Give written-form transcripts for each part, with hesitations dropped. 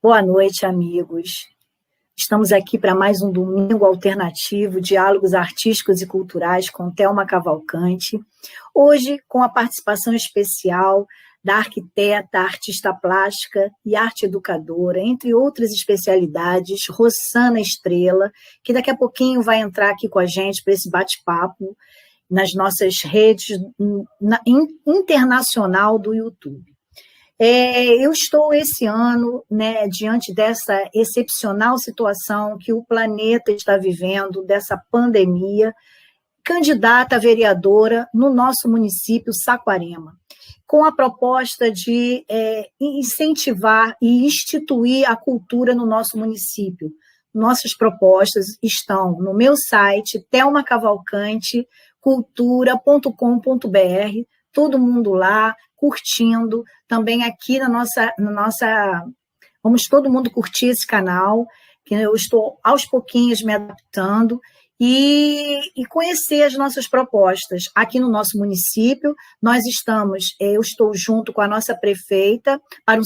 Boa noite, amigos. Estamos aqui para mais um domingo alternativo, diálogos artísticos e culturais com Thelma Cavalcante. Hoje, com a participação especial da arquiteta, artista plástica e arte educadora, entre outras especialidades, Rossana Estrela, que daqui a pouquinho vai entrar aqui com a gente para esse bate-papo nas nossas redes internacional do YouTube. Eu estou esse ano, diante dessa excepcional situação que o planeta está vivendo, dessa pandemia, candidata a vereadora no nosso município, Saquarema, com a proposta de incentivar e instituir a cultura no nosso município. Nossas propostas estão no meu site, thelmacavalcantecultura.com.br, todo mundo lá, curtindo, também aqui na nossa... Vamos todo mundo curtir esse canal, que eu estou aos pouquinhos me adaptando, e conhecer as nossas propostas. Aqui no nosso município, eu estou junto com a nossa prefeita para no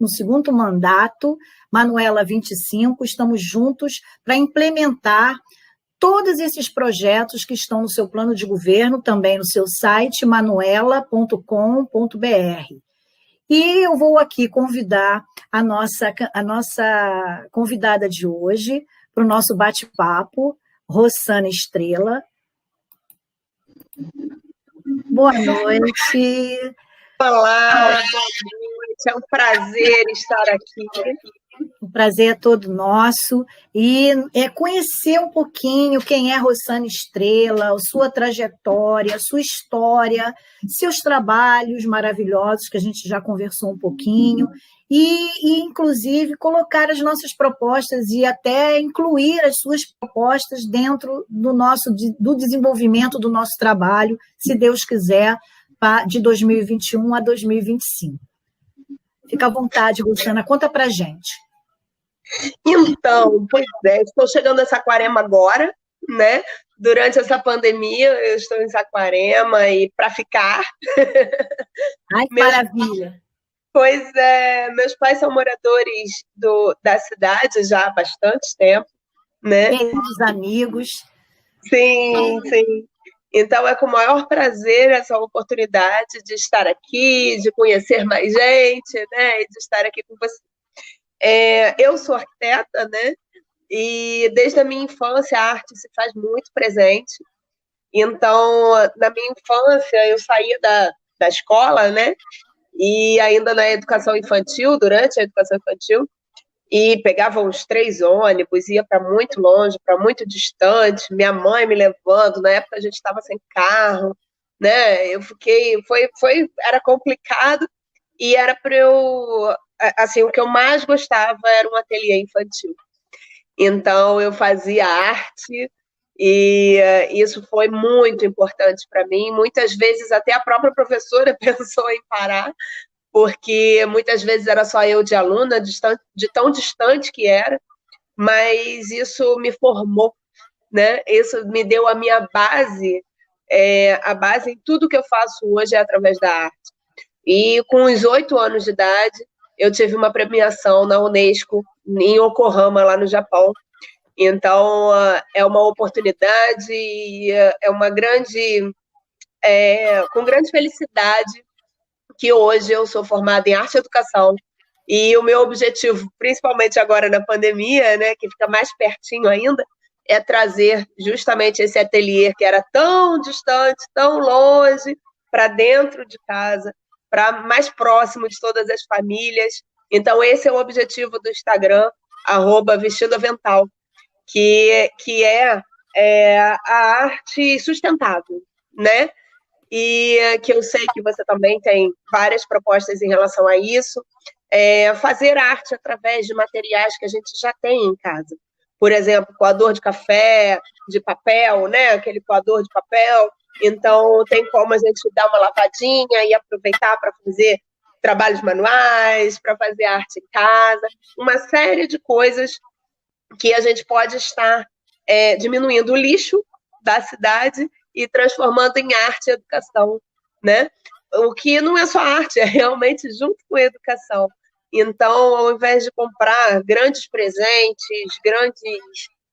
segundo mandato, Manuela 25, estamos juntos para implementar todos esses projetos que estão no seu plano de governo, também no seu site, manuela.com.br. E eu vou aqui convidar a nossa convidada de hoje para o nosso bate-papo, Rossana Estrela. Boa noite. Olá, boa noite. É um prazer estar aqui. O prazer é todo nosso, e conhecer um pouquinho quem é Rossana Estrela, a sua trajetória, a sua história, seus trabalhos maravilhosos, que a gente já conversou um pouquinho, e inclusive, colocar as nossas propostas e até incluir as suas propostas dentro do desenvolvimento do nosso trabalho, se Deus quiser, de 2021 a 2025. Fica à vontade, Rossana, conta pra gente. Então, pois é, estou chegando a Saquarema agora, né? Durante essa pandemia, eu estou em Saquarema e para ficar. Ai, que maravilha! Pois é, meus pais são moradores da cidade já há bastante tempo, né? Queridos amigos. Sim, sim. Então, é com o maior prazer essa oportunidade de estar aqui, de conhecer mais gente, né? E de estar aqui com você. Eu sou arquiteta, né? E desde a minha infância a arte se faz muito presente. Então, na minha infância, eu saía da escola, né? E ainda na educação infantil, durante a educação infantil, e pegava uns 3 ônibus, ia para muito longe, para muito distante, minha mãe me levando, na época a gente estava sem carro, né? Eu fiquei, era complicado, e era para eu, assim, o que eu mais gostava era um ateliê infantil. Então eu fazia arte, e isso foi muito importante para mim. Muitas vezes até a própria professora pensou em parar, porque muitas vezes era só eu de aluna, de tão distante que era, mas isso me formou, né? Isso me deu a minha base, a base em tudo que eu faço hoje é através da arte. E com os 8 anos de idade, eu tive uma premiação na Unesco, em Yokohama, lá no Japão. Então, é uma oportunidade e é uma com grande felicidade que hoje eu sou formada em arte e educação, e o meu objetivo, principalmente agora na pandemia, né, que fica mais pertinho ainda, é trazer justamente esse ateliê que era tão distante, tão longe, para dentro de casa, para mais próximo de todas as famílias. Então, esse é o objetivo do Instagram, @vestidoavental, que é a arte sustentável, né? E que eu sei que você também tem várias propostas em relação a isso. Fazer arte através de materiais que a gente já tem em casa. Por exemplo, coador de café, de papel, né? Aquele coador de papel. Então, tem como a gente dar uma lavadinha e aproveitar para fazer trabalhos manuais, para fazer arte em casa. Uma série de coisas que a gente pode estar diminuindo o lixo da cidade e transformando em arte e educação, né? O que não é só arte, é realmente junto com a educação. Então, ao invés de comprar grandes presentes, grandes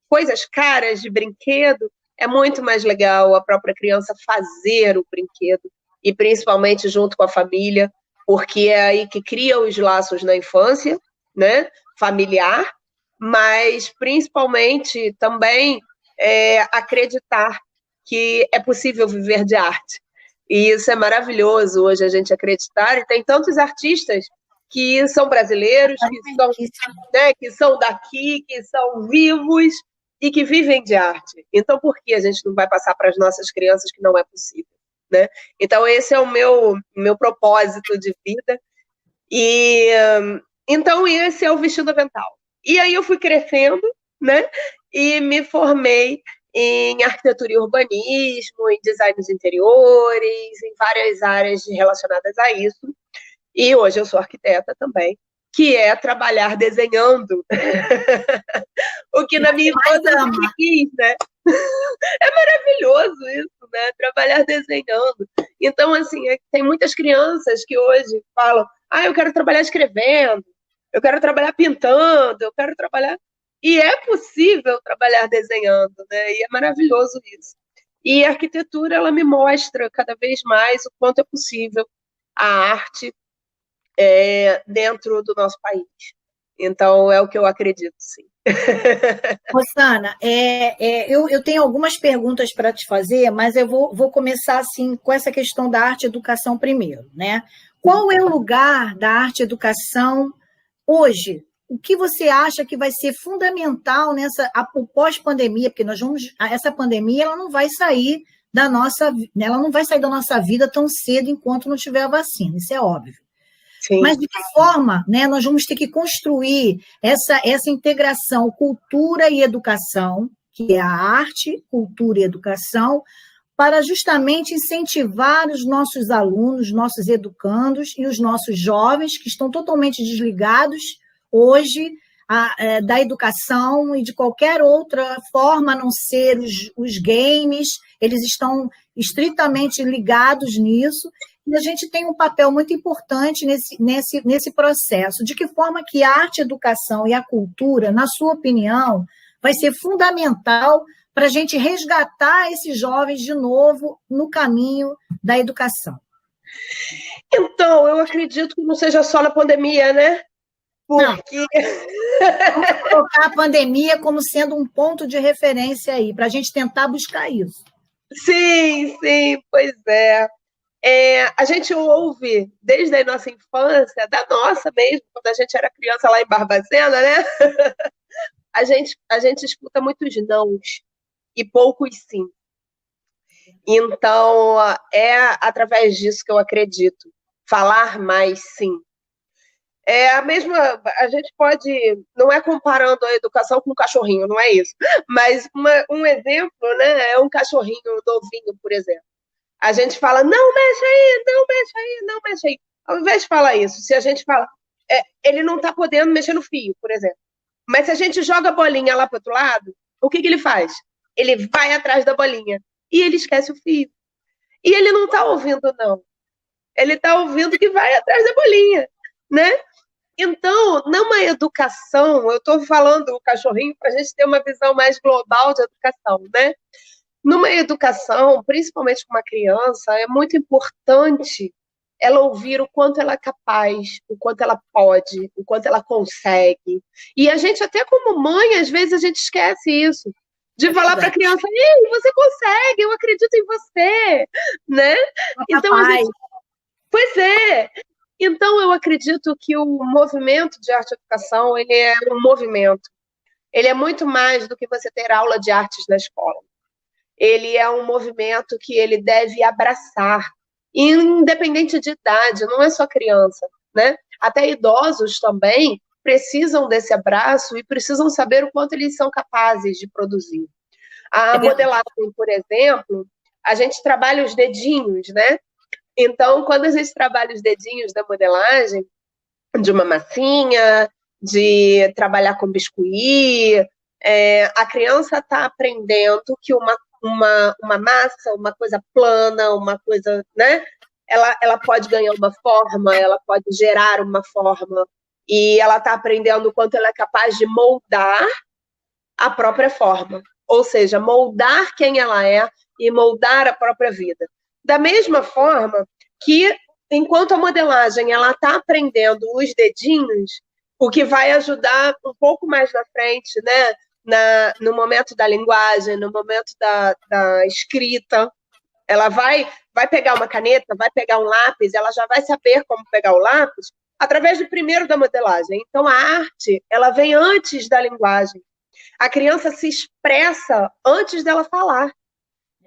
coisas caras de brinquedo, é muito mais legal a própria criança fazer o brinquedo, e principalmente junto com a família, porque é aí que cria os laços na infância, né, familiar, mas principalmente também acreditar que é possível viver de arte. E isso é maravilhoso hoje a gente acreditar, e tem tantos artistas que são brasileiros, que são daqui, que são vivos e que vivem de arte. Então, por que a gente não vai passar para as nossas crianças que não é possível, né? Então, esse é o meu propósito de vida. E então, esse é o Vestindo Avental. E aí eu fui crescendo, né? E me formei em arquitetura e urbanismo, em design de interiores, em várias áreas relacionadas a isso. E hoje eu sou arquiteta também, que é trabalhar desenhando. O que na minha infância eu sempre quis, né? É maravilhoso isso, né? Trabalhar desenhando. Então, assim, tem muitas crianças que hoje falam: eu quero trabalhar escrevendo, eu quero trabalhar pintando, eu quero trabalhar... E é possível trabalhar desenhando, né? E é maravilhoso isso. E a arquitetura, ela me mostra cada vez mais o quanto é possível a arte dentro do nosso país. Então, é o que eu acredito, sim. Rosana, eu tenho algumas perguntas para te fazer, mas eu vou começar assim com essa questão da arte e educação primeiro, né? Qual é o lugar da arte e educação hoje? O que você acha que vai ser fundamental nessa pós-pandemia? Porque essa pandemia ela não vai sair da nossa vida tão cedo enquanto não tiver a vacina, isso é óbvio. Sim. Mas de que forma, né, nós vamos ter que construir essa integração cultura e educação, que é a arte, cultura e educação, para justamente incentivar os nossos alunos, nossos educandos e os nossos jovens que estão totalmente desligados hoje da educação e de qualquer outra forma, a não ser os games, eles estão estritamente ligados nisso, e a gente tem um papel muito importante nesse processo. De que forma que a arte, a educação e a cultura, na sua opinião, vai ser fundamental para a gente resgatar esses jovens de novo no caminho da educação? Então, eu acredito que não seja só na pandemia, né? Porque... Vamos colocar a pandemia como sendo um ponto de referência aí, para a gente tentar buscar isso. Sim, pois é. A gente ouve desde a nossa infância, da nossa mesmo, quando a gente era criança lá em Barbacena, né? A gente escuta muitos nãos e poucos sim. Então, é através disso que eu acredito. Falar mais sim. A gente pode, não é comparando a educação com um cachorrinho, não é isso, mas um exemplo, né, é um cachorrinho novinho, por exemplo. A gente fala, não mexe aí, não mexe aí, não mexe aí. Ao invés de falar isso, se a gente fala, ele não está podendo mexer no fio, por exemplo, mas se a gente joga a bolinha lá para o outro lado, o que ele faz? Ele vai atrás da bolinha e ele esquece o fio. E ele não está ouvindo, não. Ele está ouvindo que vai atrás da bolinha, né? Então, numa educação, eu estou falando o cachorrinho para a gente ter uma visão mais global de educação, né? Numa educação, principalmente com uma criança, é muito importante ela ouvir o quanto ela é capaz, o quanto ela pode, o quanto ela consegue. E a gente, até como mãe, às vezes a gente esquece isso. De falar para a criança, ei, você consegue, eu acredito em você, né? Então, pois é. Então, eu acredito que o movimento de arte e educação, ele é um movimento. Ele é muito mais do que você ter aula de artes na escola. Ele é um movimento que ele deve abraçar, independente de idade, não é só criança, né? Até idosos também precisam desse abraço e precisam saber o quanto eles são capazes de produzir. A modelagem, por exemplo, a gente trabalha os dedinhos, né? Então, quando a gente trabalha os dedinhos da modelagem, de uma massinha, de trabalhar com biscuit, a criança está aprendendo que uma massa, uma coisa plana, uma coisa, né? Ela pode ganhar uma forma, ela pode gerar uma forma. E ela está aprendendo o quanto ela é capaz de moldar a própria forma, ou seja, moldar quem ela é e moldar a própria vida. Da mesma forma que, enquanto a modelagem ela está aprendendo os dedinhos, o que vai ajudar um pouco mais na frente, né, no momento da linguagem, no momento da escrita, ela vai pegar uma caneta, vai pegar um lápis, ela já vai saber como pegar o lápis através do primeiro da modelagem. Então, a arte, ela vem antes da linguagem. A criança se expressa antes dela falar.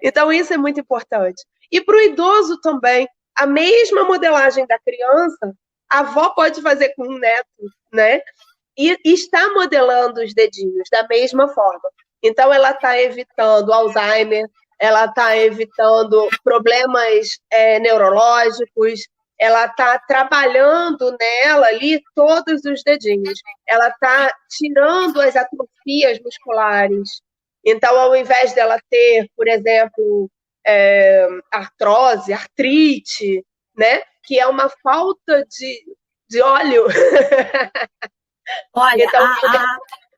Então, isso é muito importante. E para o idoso também, a mesma modelagem da criança, a avó pode fazer com um neto, né? E está modelando os dedinhos da mesma forma. Então, ela está evitando Alzheimer, ela está evitando problemas neurológicos, ela está trabalhando nela ali todos os dedinhos. Ela está tirando as atrofias musculares. Então, ao invés dela ter, por exemplo, artrose, artrite, né? Que é uma falta de óleo. Olha, então,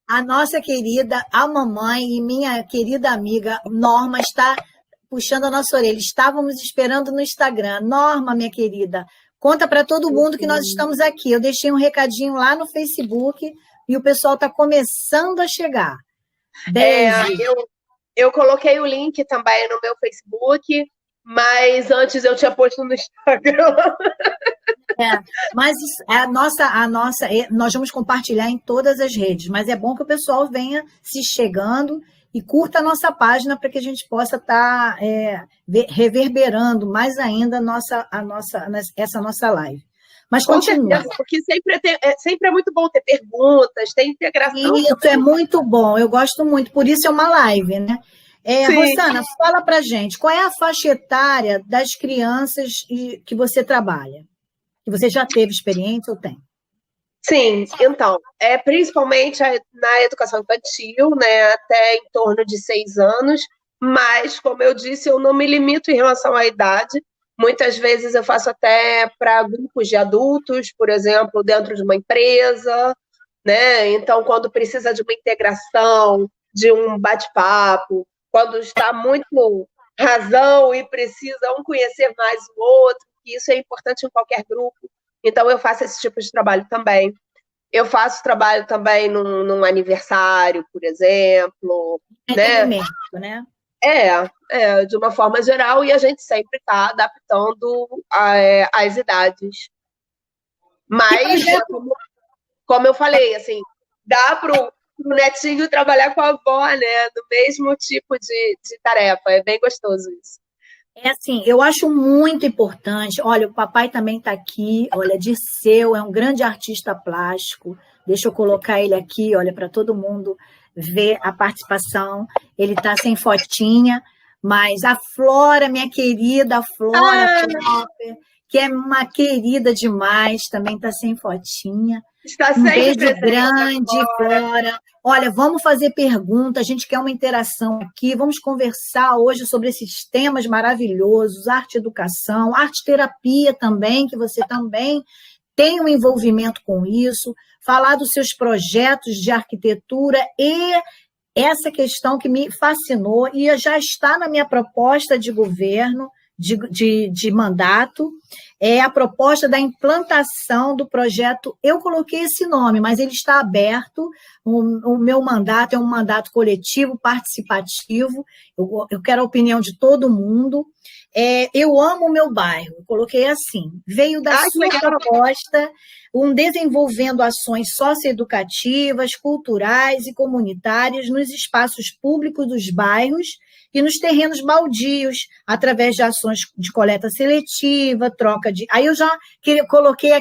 a nossa querida, a mamãe e minha querida amiga Norma está puxando a nossa orelha. Estávamos esperando no Instagram. Norma, minha querida, conta para todo mundo que nós estamos aqui. Eu deixei um recadinho lá no Facebook e o pessoal está começando a chegar. Eu coloquei o link também no meu Facebook, mas antes eu tinha posto no Instagram. Mas nós vamos compartilhar em todas as redes, mas é bom que o pessoal venha se chegando e curta a nossa página para que a gente possa estar reverberando mais ainda essa nossa live. Mas continua. Porque sempre é muito bom ter perguntas, ter integração. Isso é muito bom, eu gosto muito, por isso é uma live, né? Rosana, fala pra gente, qual é a faixa etária das crianças que você trabalha? Que você já teve experiência ou tem? Sim, então, principalmente na educação infantil, né, até em torno de 6 anos, mas, como eu disse, eu não me limito em relação à idade. Muitas vezes eu faço até para grupos de adultos, por exemplo, dentro de uma empresa, né? Então, quando precisa de uma integração, de um bate-papo, quando está muito razão e precisa um conhecer mais o outro, isso é importante em qualquer grupo. Então, eu faço esse tipo de trabalho também. Eu faço trabalho também num aniversário, por exemplo. Entretenimento, né? De uma forma geral, e a gente sempre está adaptando as idades. Mas, como eu falei, assim, dá para o netinho trabalhar com a avó, né? No mesmo tipo de tarefa. É bem gostoso isso. Assim, eu acho muito importante. Olha, o papai também está aqui. Olha, Dirceu é um grande artista plástico. Deixa eu colocar ele aqui, olha, para todo mundo ver a participação. Ele está sem fotinha, mas a Flora, minha querida Flora, que é uma querida demais, também está sem fotinha. Está sempre um beijo grande, Flora. Olha, vamos fazer perguntas, a gente quer uma interação aqui, vamos conversar hoje sobre esses temas maravilhosos, arte e educação, arte-terapia também, que você também tem um envolvimento com isso, falar dos seus projetos de arquitetura e essa questão que me fascinou e já está na minha proposta de governo, de mandato, é a proposta da implantação do projeto. Eu coloquei esse nome, mas ele está aberto. O meu mandato é um mandato coletivo, participativo. Eu quero a opinião de todo mundo. Eu amo o meu bairro. Eu coloquei assim. Veio da sua proposta desenvolvendo ações socioeducativas, culturais e comunitárias nos espaços públicos dos bairros e nos terrenos baldios, através de ações de coleta seletiva, troca de... Aí eu já coloquei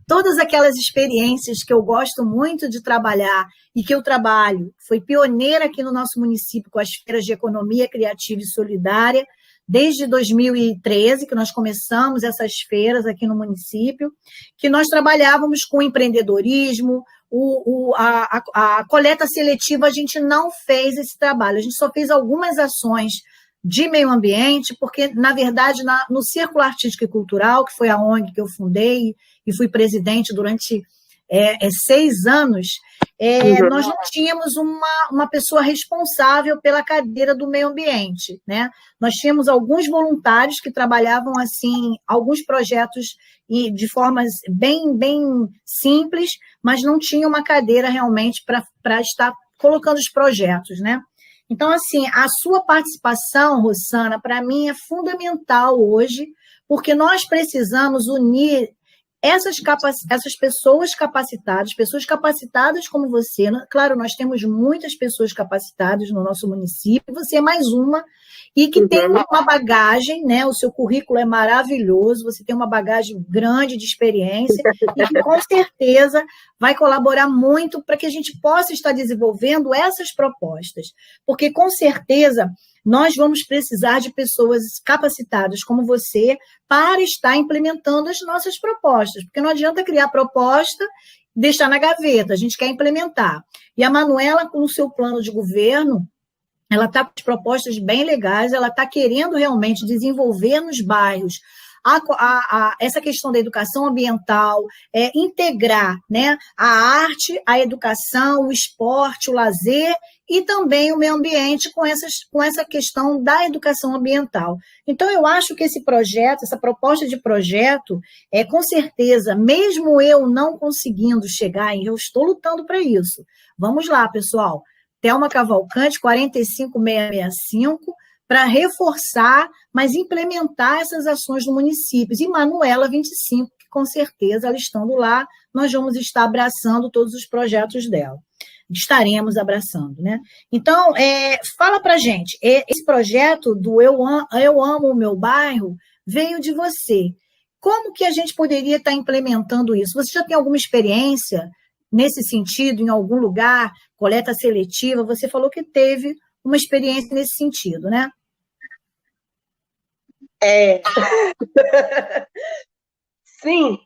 todas aquelas experiências que eu gosto muito de trabalhar e que eu trabalho. Fui pioneira aqui no nosso município com as feiras de economia criativa e solidária, desde 2013, que nós começamos essas feiras aqui no município, que nós trabalhávamos com empreendedorismo, a coleta seletiva, a gente não fez esse trabalho, a gente só fez algumas ações de meio ambiente, porque, na verdade, no Círculo Artístico e Cultural, que foi a ONG que eu fundei e fui presidente durante 6 anos, nós não tínhamos uma pessoa responsável pela cadeira do meio ambiente, né? Nós tínhamos alguns voluntários que trabalhavam, assim, alguns projetos de formas bem, bem simples, mas não tinha uma cadeira realmente para estar colocando os projetos, né? Então, assim, a sua participação, Rossana, para mim é fundamental hoje, porque nós precisamos unir essas pessoas capacitadas como você. Claro, nós temos muitas pessoas capacitadas no nosso município, você é mais uma, e que tem uma bagagem, né? O seu currículo é maravilhoso, você tem uma bagagem grande de experiência, e que com certeza vai colaborar muito para que a gente possa estar desenvolvendo essas propostas, porque com certeza nós vamos precisar de pessoas capacitadas como você para estar implementando as nossas propostas, porque não adianta criar proposta e deixar na gaveta, a gente quer implementar. E a Manuela, com o seu plano de governo, ela está com propostas bem legais, ela está querendo realmente desenvolver nos bairros essa questão da educação ambiental, integrar, né, a arte, a educação, o esporte, o lazer e também o meio ambiente com essa questão da educação ambiental. Então, eu acho que esse projeto, essa proposta de projeto, com certeza, mesmo eu não conseguindo chegar, eu estou lutando para isso. Vamos lá, pessoal. Thelma Cavalcante, 45665, para reforçar, mas implementar essas ações no município. E Manuela 25, que com certeza, ela estando lá, nós vamos estar abraçando todos os projetos dela. Estaremos abraçando, né? Então, fala para a gente, esse projeto do Eu Amo o Meu Bairro veio de você. Como que a gente poderia estar implementando isso? Você já tem alguma experiência nesse sentido, em algum lugar, coleta seletiva? Você falou que teve uma experiência nesse sentido, né? Sim,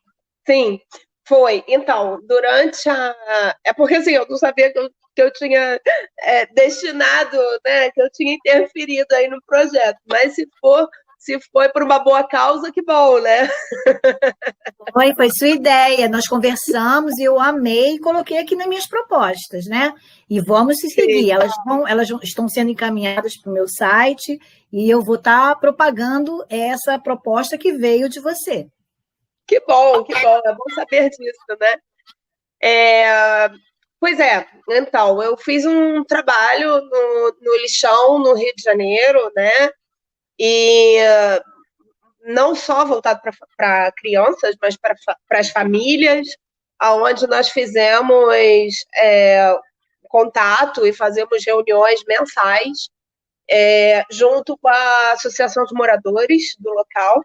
sim, foi. Então, durante a... É porque, assim, eu não sabia que eu tinha destinado, né, que eu tinha interferido aí no projeto, mas se foi por uma boa causa, que bom, né? Foi sua ideia, nós conversamos e eu amei e coloquei aqui nas minhas propostas, né? E vamos se seguir, elas estão sendo encaminhadas para o meu site e eu vou estar propagando essa proposta que veio de você. Que bom, é bom saber disso, né? Pois então, eu fiz um trabalho no Lixão, no Rio de Janeiro, né? E não só voltado para crianças, mas para as famílias, onde nós fizemos contato e fazemos reuniões mensais junto com a Associação de Moradores do local.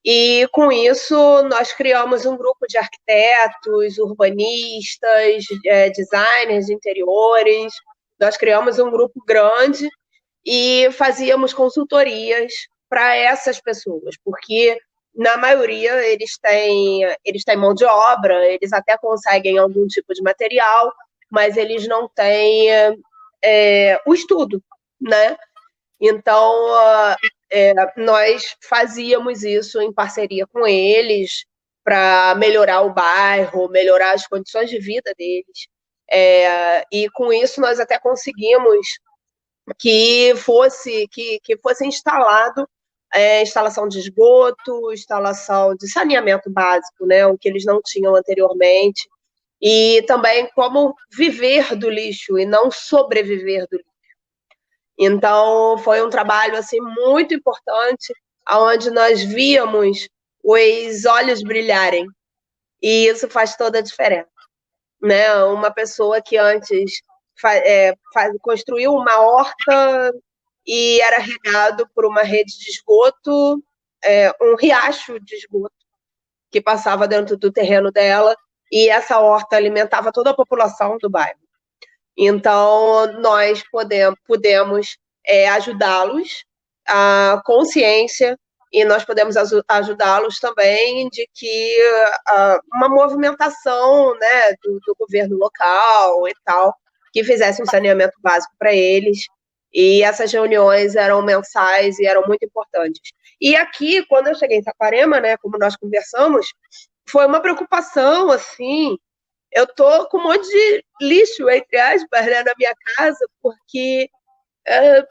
E, com isso, nós criamos um grupo de arquitetos, urbanistas, designers de interiores. Nós criamos um grupo grande e fazíamos consultorias para essas pessoas, porque, na maioria, eles têm mão de obra, eles até conseguem algum tipo de material, mas eles não têm o estudo, né? Então, nós fazíamos isso em parceria com eles para melhorar o bairro, melhorar as condições de vida deles. E com isso nós até conseguimos que fosse instalado instalação de esgoto, instalação de saneamento básico, né, o que eles não tinham anteriormente, e também como viver do lixo e não sobreviver do lixo. Então, foi um trabalho assim, muito importante, onde nós víamos os olhos brilharem. E isso faz toda a diferença, né? Uma pessoa que antes construiu uma horta e era regado por uma rede de esgoto, um riacho de esgoto que passava dentro do terreno dela, e essa horta alimentava toda a população do bairro. Então, nós podemos ajudá-los à consciência, e nós podemos ajudá-los também de que uma movimentação, né, do governo local e tal, que fizesse um saneamento básico para eles. E essas reuniões eram mensais e eram muito importantes. E aqui, quando eu cheguei em Saquarema, né, como nós conversamos, foi uma preocupação, assim, eu tô com um monte de lixo, entre aspas, né, na minha casa, porque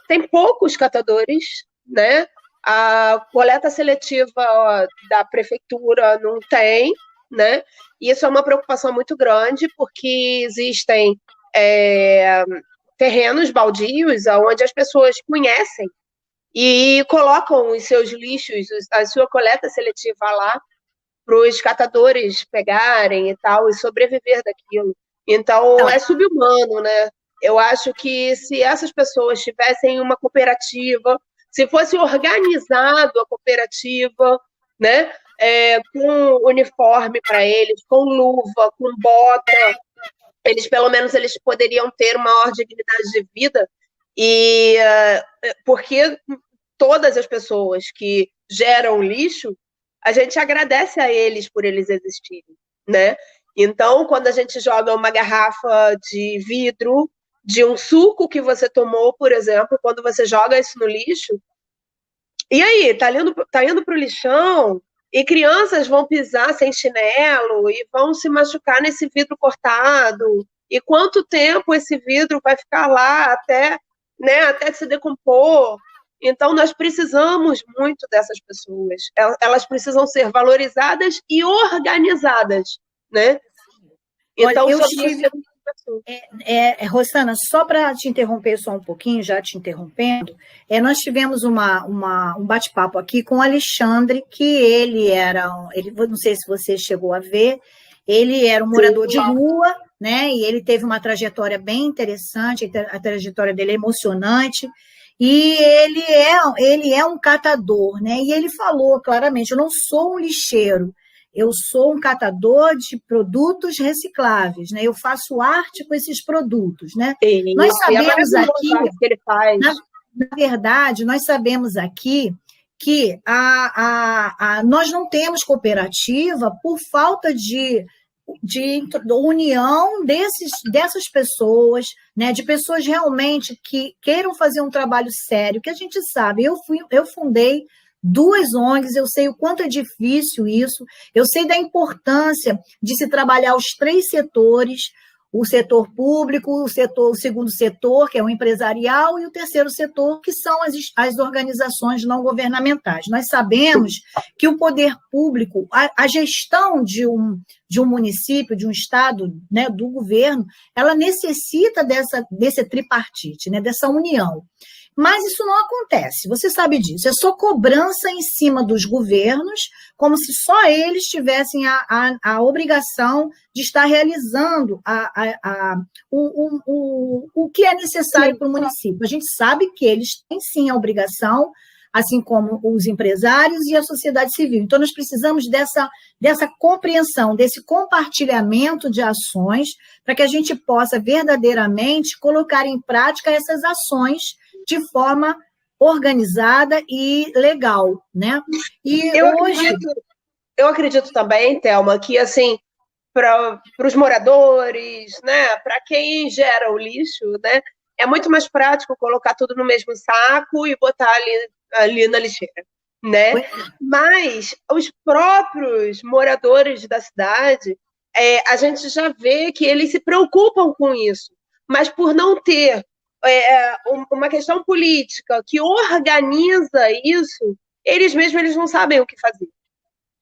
tem poucos catadores, né? A coleta seletiva da prefeitura não tem, né? E isso é uma preocupação muito grande, porque existem terrenos baldios onde as pessoas conhecem e colocam os seus lixos, a sua coleta seletiva lá, para os catadores pegarem e tal, e sobreviver daquilo. Então, é sub-humano, né? Eu acho que se essas pessoas tivessem uma cooperativa, se fosse organizado a cooperativa, né? Com uniforme para eles, com luva, com bota, eles pelo menos eles poderiam ter uma maior dignidade de vida, e porque todas as pessoas que geram lixo, a gente agradece a eles por eles existirem, né? Então, quando a gente joga uma garrafa de vidro de um suco que você tomou, por exemplo, quando você joga isso no lixo, e aí, tá indo pro lixão, e crianças vão pisar sem chinelo e vão se machucar nesse vidro cortado. E quanto tempo esse vidro vai ficar lá até, né, até se decompor? Então, nós precisamos muito dessas pessoas. Elas precisam ser valorizadas e organizadas, né? Então, olha, eu sobre estive... isso, Rosana, só para te interromper só um pouquinho, já te interrompendo, nós tivemos um bate-papo aqui com o Alexandre, que não sei se você chegou a ver, ele era um morador de rua, né? E ele teve uma trajetória bem interessante, a trajetória dele é emocionante, e ele é um catador, né? E ele falou claramente: eu não sou um lixeiro, eu sou um catador de produtos recicláveis, né? Eu faço arte com esses produtos, né? Nós sabemos aqui, que ele faz. Na verdade, nós sabemos aqui que nós não temos cooperativa por falta de união dessas pessoas, né, de pessoas realmente que queiram fazer um trabalho sério, que a gente sabe. Eu fundei 2 ONGs, eu sei o quanto é difícil isso, eu sei da importância de se trabalhar os 3 setores, o setor público, o segundo setor, que é o empresarial, e o terceiro setor, que são as organizações não governamentais. Nós sabemos que o poder público, a gestão de um município, de um estado, né, do governo, ela necessita desse tripartite, né, dessa união. Mas isso não acontece, você sabe disso. É só cobrança em cima dos governos, como se só eles tivessem a obrigação de estar realizando o que é necessário para o município. A gente sabe que eles têm sim a obrigação, assim como os empresários e a sociedade civil. Então, nós precisamos dessa compreensão, desse compartilhamento de ações, para que a gente possa verdadeiramente colocar em prática essas ações de forma organizada e legal, né? E eu acredito também, Thelma, que assim, para os moradores, né, para quem gera o lixo, né, é muito mais prático colocar tudo no mesmo saco e botar ali na lixeira, né? Mas os próprios moradores da cidade, a gente já vê que eles se preocupam com isso, mas por não ter uma questão política que organiza isso, eles mesmos eles não sabem o que fazer.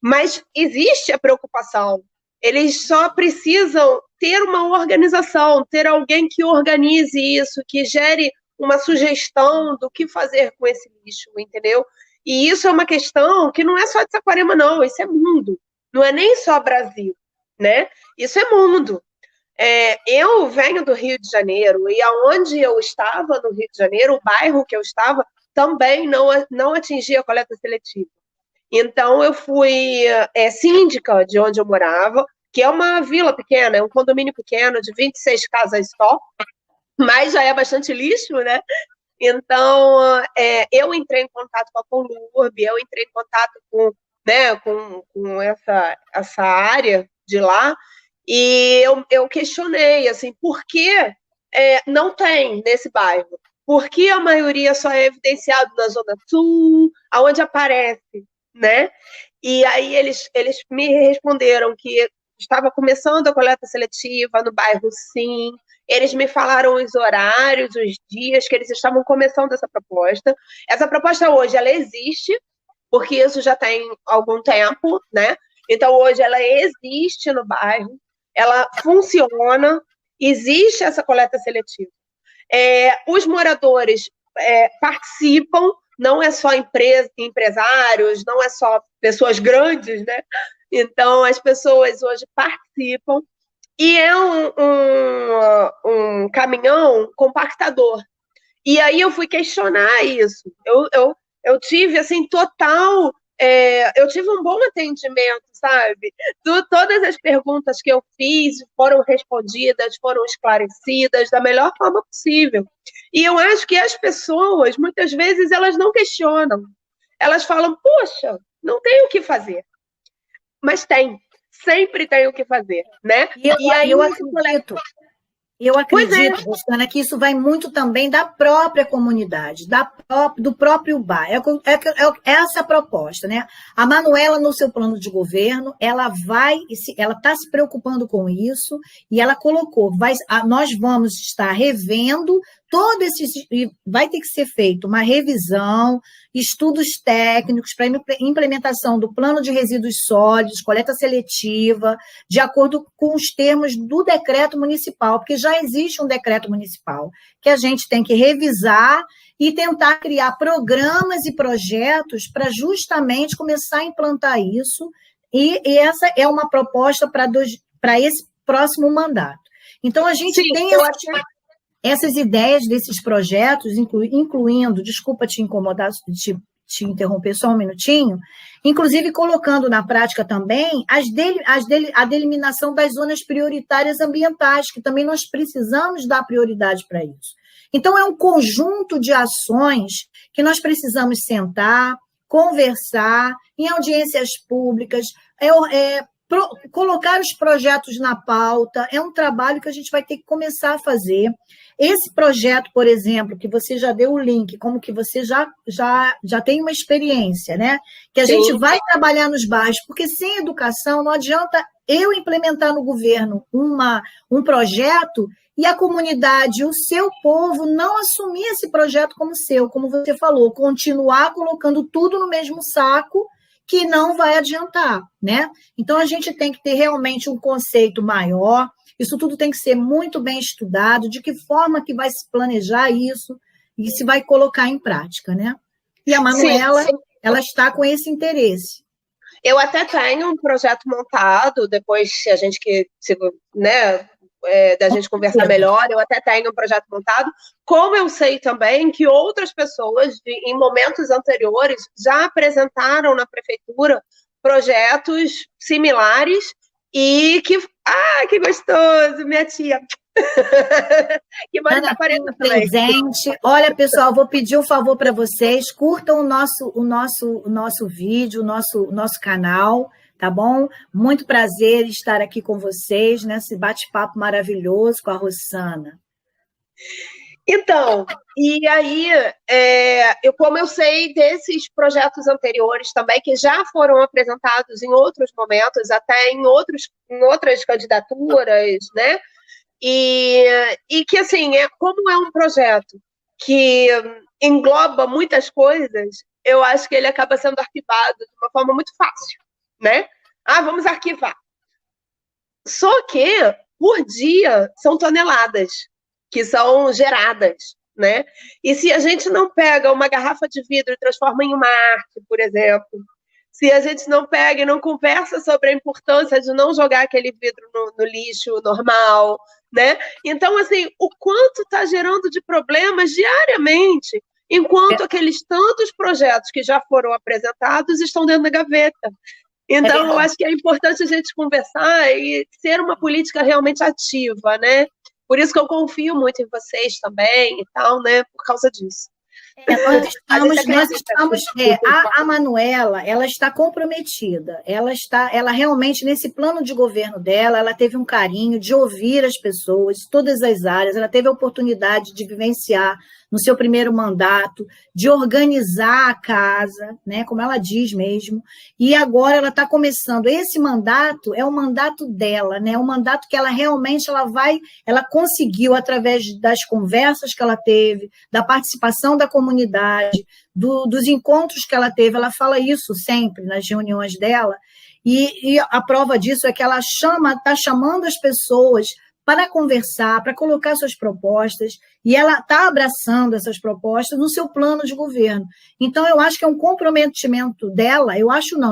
Mas existe a preocupação. Eles só precisam ter uma organização, ter alguém que organize isso, que gere uma sugestão do que fazer com esse lixo, entendeu? E isso é uma questão que não é só de Saquarema, não, isso é mundo. Não é nem só Brasil, né? Isso é mundo. Eu venho do Rio de Janeiro, e aonde eu estava no Rio de Janeiro, o bairro que eu estava, também não atingia a coleta seletiva. Então, eu fui síndica de onde eu morava, que é uma vila pequena, é um condomínio pequeno de 26 casas só, mas já é bastante lixo, né? Então, eu entrei em contato com a Conlurb, eu entrei em contato com essa área de lá, e eu questionei, assim, por que não tem nesse bairro? Por que a maioria só é evidenciado na Zona Sul, aonde aparece, né? E aí eles me responderam que estava começando a coleta seletiva no bairro Sim. Eles me falaram os horários, os dias que eles estavam começando essa proposta. Essa proposta hoje, ela existe, porque isso já tem algum tempo, né? Então, hoje ela existe no bairro, ela funciona, existe essa coleta seletiva. Os moradores participam, não é só empresários, não é só pessoas grandes, né? Então, as pessoas hoje participam, e é um caminhão compactador. E aí eu fui questionar isso. Eu tive, assim, total... eu tive um bom atendimento, sabe? Todas as perguntas que eu fiz foram respondidas, foram esclarecidas da melhor forma possível. E eu acho que as pessoas, muitas vezes, elas não questionam. Elas falam, poxa, não tem o que fazer. Mas tem, sempre tem o que fazer, né? E aí eu acredito, Rosana, que isso vai muito também da própria comunidade, do próprio bairro. É essa a proposta, né? A Manuela, no seu plano de governo, ela está se preocupando com isso, e ela colocou, nós vamos estar revendo todo vai ter que ser feito uma revisão, estudos técnicos para implementação do plano de resíduos sólidos, coleta seletiva, de acordo com os termos do decreto municipal, porque já existe um decreto municipal que a gente tem que revisar e tentar criar programas e projetos para justamente começar a implantar isso, e essa é uma proposta para esse próximo mandato. Então, a gente tem essas ideias desses projetos, incluindo, desculpa te incomodar, te interromper só um minutinho, inclusive colocando na prática também a delimitação das zonas prioritárias ambientais, que também nós precisamos dar prioridade para isso. Então, é um conjunto de ações que nós precisamos sentar, conversar, em audiências públicas, colocar os projetos na pauta, é um trabalho que a gente vai ter que começar a fazer. Esse projeto, por exemplo, que você já deu o link, como que você já tem uma experiência, né? Que a gente vai trabalhar nos bairros, porque sem educação não adianta eu implementar no governo um projeto e a comunidade, o seu povo, não assumir esse projeto como seu, como você falou, continuar colocando tudo no mesmo saco, que não vai adiantar, né? Então, a gente tem que ter realmente um conceito maior, isso tudo tem que ser muito bem estudado, de que forma que vai se planejar isso e se vai colocar em prática, né? E a Manuela, ela está com esse interesse. Eu até tenho um projeto montado, depois a gente da gente conversar melhor, eu até tenho um projeto montado, como eu sei também que outras pessoas, em momentos anteriores, já apresentaram na prefeitura projetos similares e que... Ah, que gostoso, minha tia! Que mais aparenta presente. Olha, pessoal, vou pedir um favor para vocês, curtam o nosso vídeo, o nosso canal, tá bom? Muito prazer estar aqui com vocês, nesse bate-papo maravilhoso com a Rosana. Então, e aí, como eu sei desses projetos anteriores também, que já foram apresentados em outros momentos, até em outras candidaturas, né? E que, assim, como é um projeto que engloba muitas coisas, eu acho que ele acaba sendo arquivado de uma forma muito fácil, né? Vamos arquivar. Só que, por dia, são toneladas que são geradas, né? E se a gente não pega uma garrafa de vidro e transforma em uma arte, por exemplo, se a gente não pega e não conversa sobre a importância de não jogar aquele vidro no lixo normal, né? Então, assim, o quanto está gerando de problemas diariamente, enquanto aqueles tantos projetos que já foram apresentados estão dentro da gaveta. Então, eu acho que é importante a gente conversar e ser uma política realmente ativa, né? Por isso que eu confio muito em vocês também e tal, né? Por causa disso. A Manuela, ela está comprometida, ela realmente, nesse plano de governo dela, ela teve um carinho de ouvir as pessoas, todas as áreas, ela teve a oportunidade de vivenciar no seu primeiro mandato, de organizar a casa, né, como ela diz mesmo, e agora ela está começando. Esse mandato é o mandato dela, né, o mandato que ela realmente ela conseguiu, através das conversas que ela teve, da participação da comunidade, dos encontros que ela teve, ela fala isso sempre nas reuniões dela, e a prova disso é que ela está chamando as pessoas para conversar, para colocar suas propostas, e ela está abraçando essas propostas no seu plano de governo. Então, eu acho que é um comprometimento dela, eu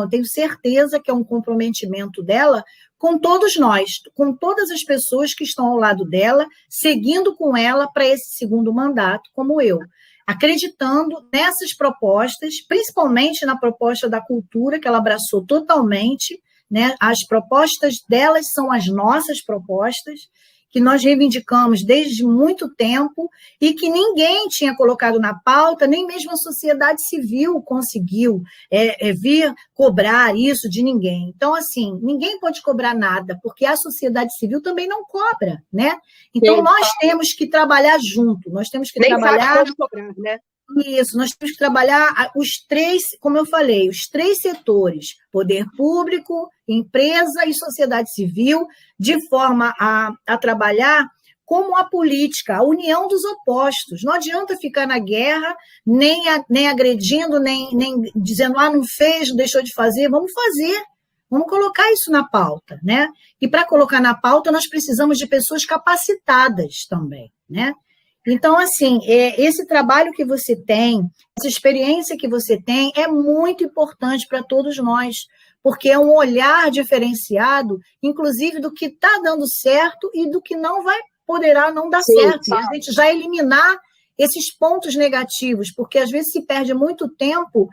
tenho certeza que é um comprometimento dela com todos nós, com todas as pessoas que estão ao lado dela, seguindo com ela para esse segundo mandato, como eu. Acreditando nessas propostas, principalmente na proposta da cultura, que ela abraçou totalmente, né? As propostas delas são as nossas propostas, que nós reivindicamos desde muito tempo e que ninguém tinha colocado na pauta, nem mesmo a sociedade civil conseguiu vir cobrar isso de ninguém. Então, assim, ninguém pode cobrar nada, porque a sociedade civil também não cobra, né? Então, nós temos que trabalhar junto, nós temos que trabalhar... Sabe como cobrar, né? Isso, nós temos que trabalhar os três, como eu falei, os três setores, poder público, empresa e sociedade civil, de forma a trabalhar como a política, a união dos opostos. Não adianta ficar na guerra, nem agredindo, nem dizendo, não fez, não deixou de fazer, vamos fazer. Vamos colocar isso na pauta, né? E para colocar na pauta, nós precisamos de pessoas capacitadas também, né? Então, assim, esse trabalho que você tem, essa experiência que você tem, é muito importante para todos nós, porque é um olhar diferenciado, inclusive do que está dando certo e do que poderá não dar certo. A gente já eliminar esses pontos negativos, porque às vezes se perde muito tempo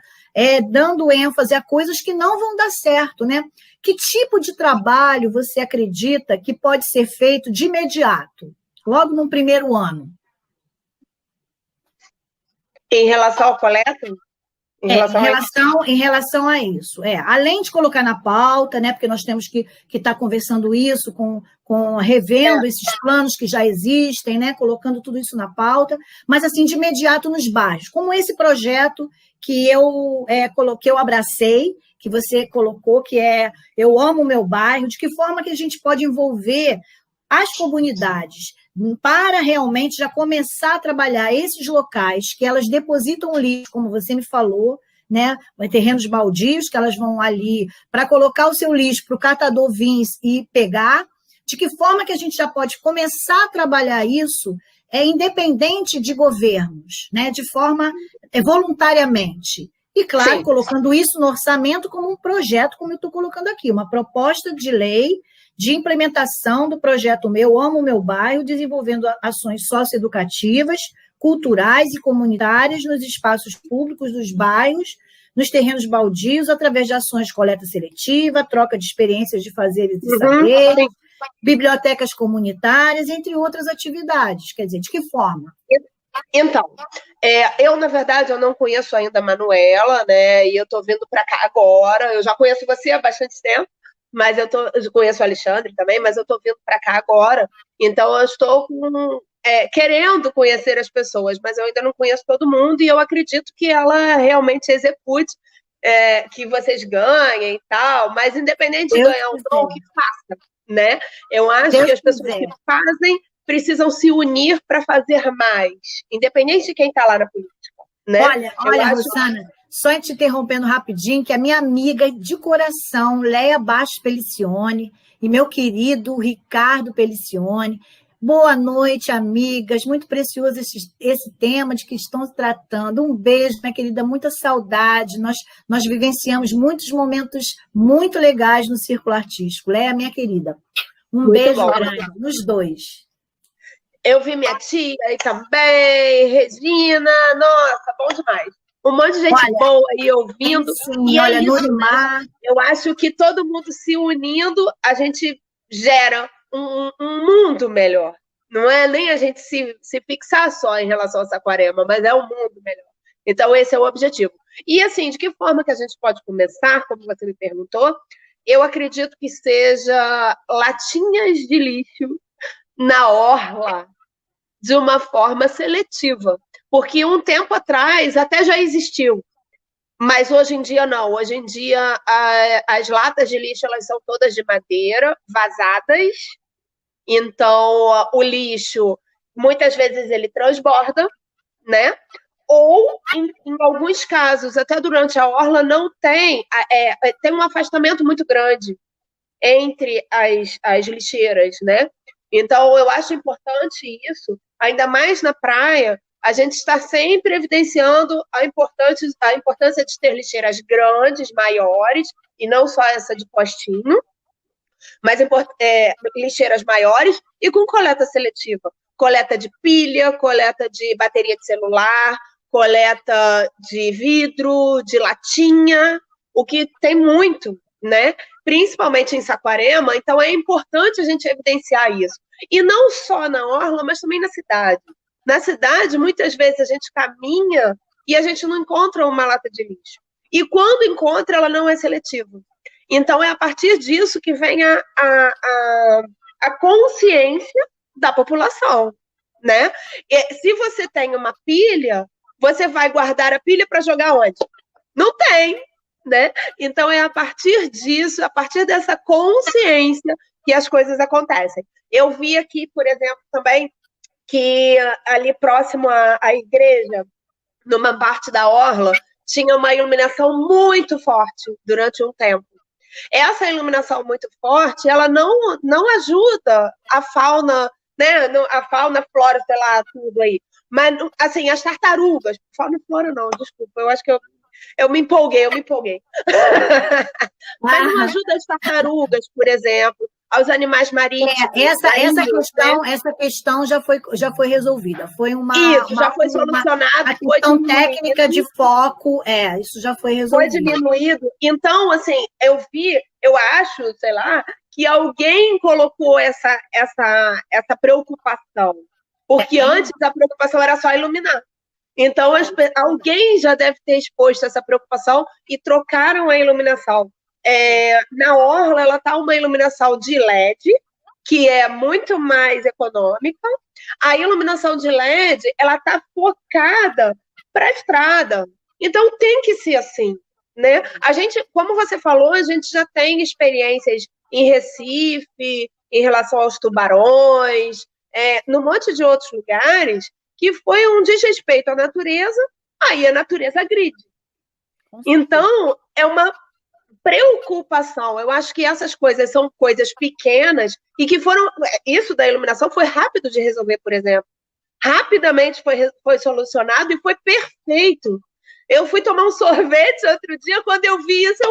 dando ênfase a coisas que não vão dar certo, né? Que tipo de trabalho você acredita que pode ser feito de imediato, logo no primeiro ano? Em relação ao coleta? Em relação a isso. Além de colocar na pauta, né, porque nós temos que estar conversando isso, revendo esses planos que já existem, né, colocando tudo isso na pauta, mas assim, de imediato nos bairros. Como esse projeto que eu abracei, que você colocou, que é Eu Amo o Meu Bairro, de que forma que a gente pode envolver as comunidades para realmente já começar a trabalhar esses locais que elas depositam o lixo, como você me falou, né? Terrenos baldios que elas vão ali para colocar o seu lixo para o catador vir e pegar. De que forma que a gente já pode começar a trabalhar isso independente de governos, né? De forma voluntariamente. E, claro, colocando isso no orçamento como um projeto, como eu estou colocando aqui, uma proposta de lei de implementação do projeto Eu Amo o Meu Bairro, desenvolvendo ações socioeducativas, culturais e comunitárias nos espaços públicos dos bairros, nos terrenos baldios, através de ações de coleta seletiva, troca de experiências de fazeres e saberes, bibliotecas comunitárias, entre outras atividades. Quer dizer, de que forma? Então, eu, na verdade, eu não conheço ainda a Manuela, né? E eu estou vindo para cá agora. Eu já conheço você há bastante tempo, mas eu conheço o Alexandre também, mas eu estou vindo para cá agora. Então, eu estou querendo conhecer as pessoas, mas eu ainda não conheço todo mundo e eu acredito que ela realmente execute, que vocês ganhem e tal, mas independente de ganhar ou não, que faça, né? Eu acho que as pessoas que fazem precisam se unir para fazer mais, independente de quem está lá na política, né? Olha, Rosana, só te interrompendo rapidinho, que a minha amiga de coração, Leia Bastos Pelicione, e meu querido Ricardo Pelicione, boa noite, amigas, muito precioso esse tema de que estão tratando. Um beijo, minha querida, muita saudade, nós vivenciamos muitos momentos muito legais no Círculo Artístico. Leia, minha querida, um beijo grande nos dois. Eu vi minha tia aí também, Regina, nossa, bom demais. Um monte de gente boa aí ouvindo. Sim, e olha, Norimar. Eu acho que todo mundo se unindo, a gente gera um mundo melhor. Não é nem a gente se fixar só em relação a Saquarema, mas é um mundo melhor. Então, esse é o objetivo. E, assim, de que forma que a gente pode começar, como você me perguntou, eu acredito que seja latinhas de lixo na orla de uma forma seletiva. Porque um tempo atrás até já existiu, mas hoje em dia não. Hoje em dia as latas de lixo elas são todas de madeira, vazadas. Então o lixo muitas vezes ele transborda, né? Ou em alguns casos, até durante a orla, não tem, tem um afastamento muito grande entre as lixeiras, né? Então, eu acho importante isso, ainda mais na praia, a gente está sempre evidenciando a importância de ter lixeiras grandes, maiores, e não só essa de postinho, mas lixeiras maiores e com coleta seletiva. Coleta de pilha, coleta de bateria de celular, coleta de vidro, de latinha, o que tem muito, né? Principalmente em Saquarema, então é importante a gente evidenciar isso. E não só na orla, mas também na cidade. Na cidade, muitas vezes a gente caminha e a gente não encontra uma lata de lixo. E quando encontra, ela não é seletiva. Então, é a partir disso que vem a consciência da população, né? E, se você tem uma pilha, você vai guardar a pilha para jogar onde? Não tem, né? Então, é a partir disso, a partir dessa consciência que as coisas acontecem. Eu vi aqui, por exemplo, também, que ali próximo à igreja, numa parte da orla, tinha uma iluminação muito forte durante um tempo. Essa iluminação muito forte, ela não ajuda a fauna, né? A fauna, a flora, sei lá, tudo aí. Mas, assim, as tartarugas, fauna e flora não, desculpa, eu acho que eu me empolguei. Mas não ajuda as tartarugas, por exemplo, aos animais marítimos. Essa questão já foi resolvida. Foi já foi solucionado. A questão técnica de foco, isso já foi resolvido. Foi diminuído. Então, assim, eu acho, sei lá, que alguém colocou essa preocupação. Porque antes a preocupação era só iluminar. Então, alguém já deve ter exposto essa preocupação e trocaram a iluminação. Na orla, ela está uma iluminação de LED, que é muito mais econômica. A iluminação de LED, ela está focada para a estrada. Então, tem que ser assim, né? A gente, como você falou, a gente já tem experiências em Recife, em relação aos tubarões, num monte de outros lugares, que foi um desrespeito à natureza, aí a natureza agride. Então, é uma preocupação. Eu acho que essas coisas são coisas pequenas e que foram... Isso da iluminação foi rápido de resolver, por exemplo. Rapidamente foi solucionado e foi perfeito. Eu fui tomar um sorvete outro dia, quando eu vi isso,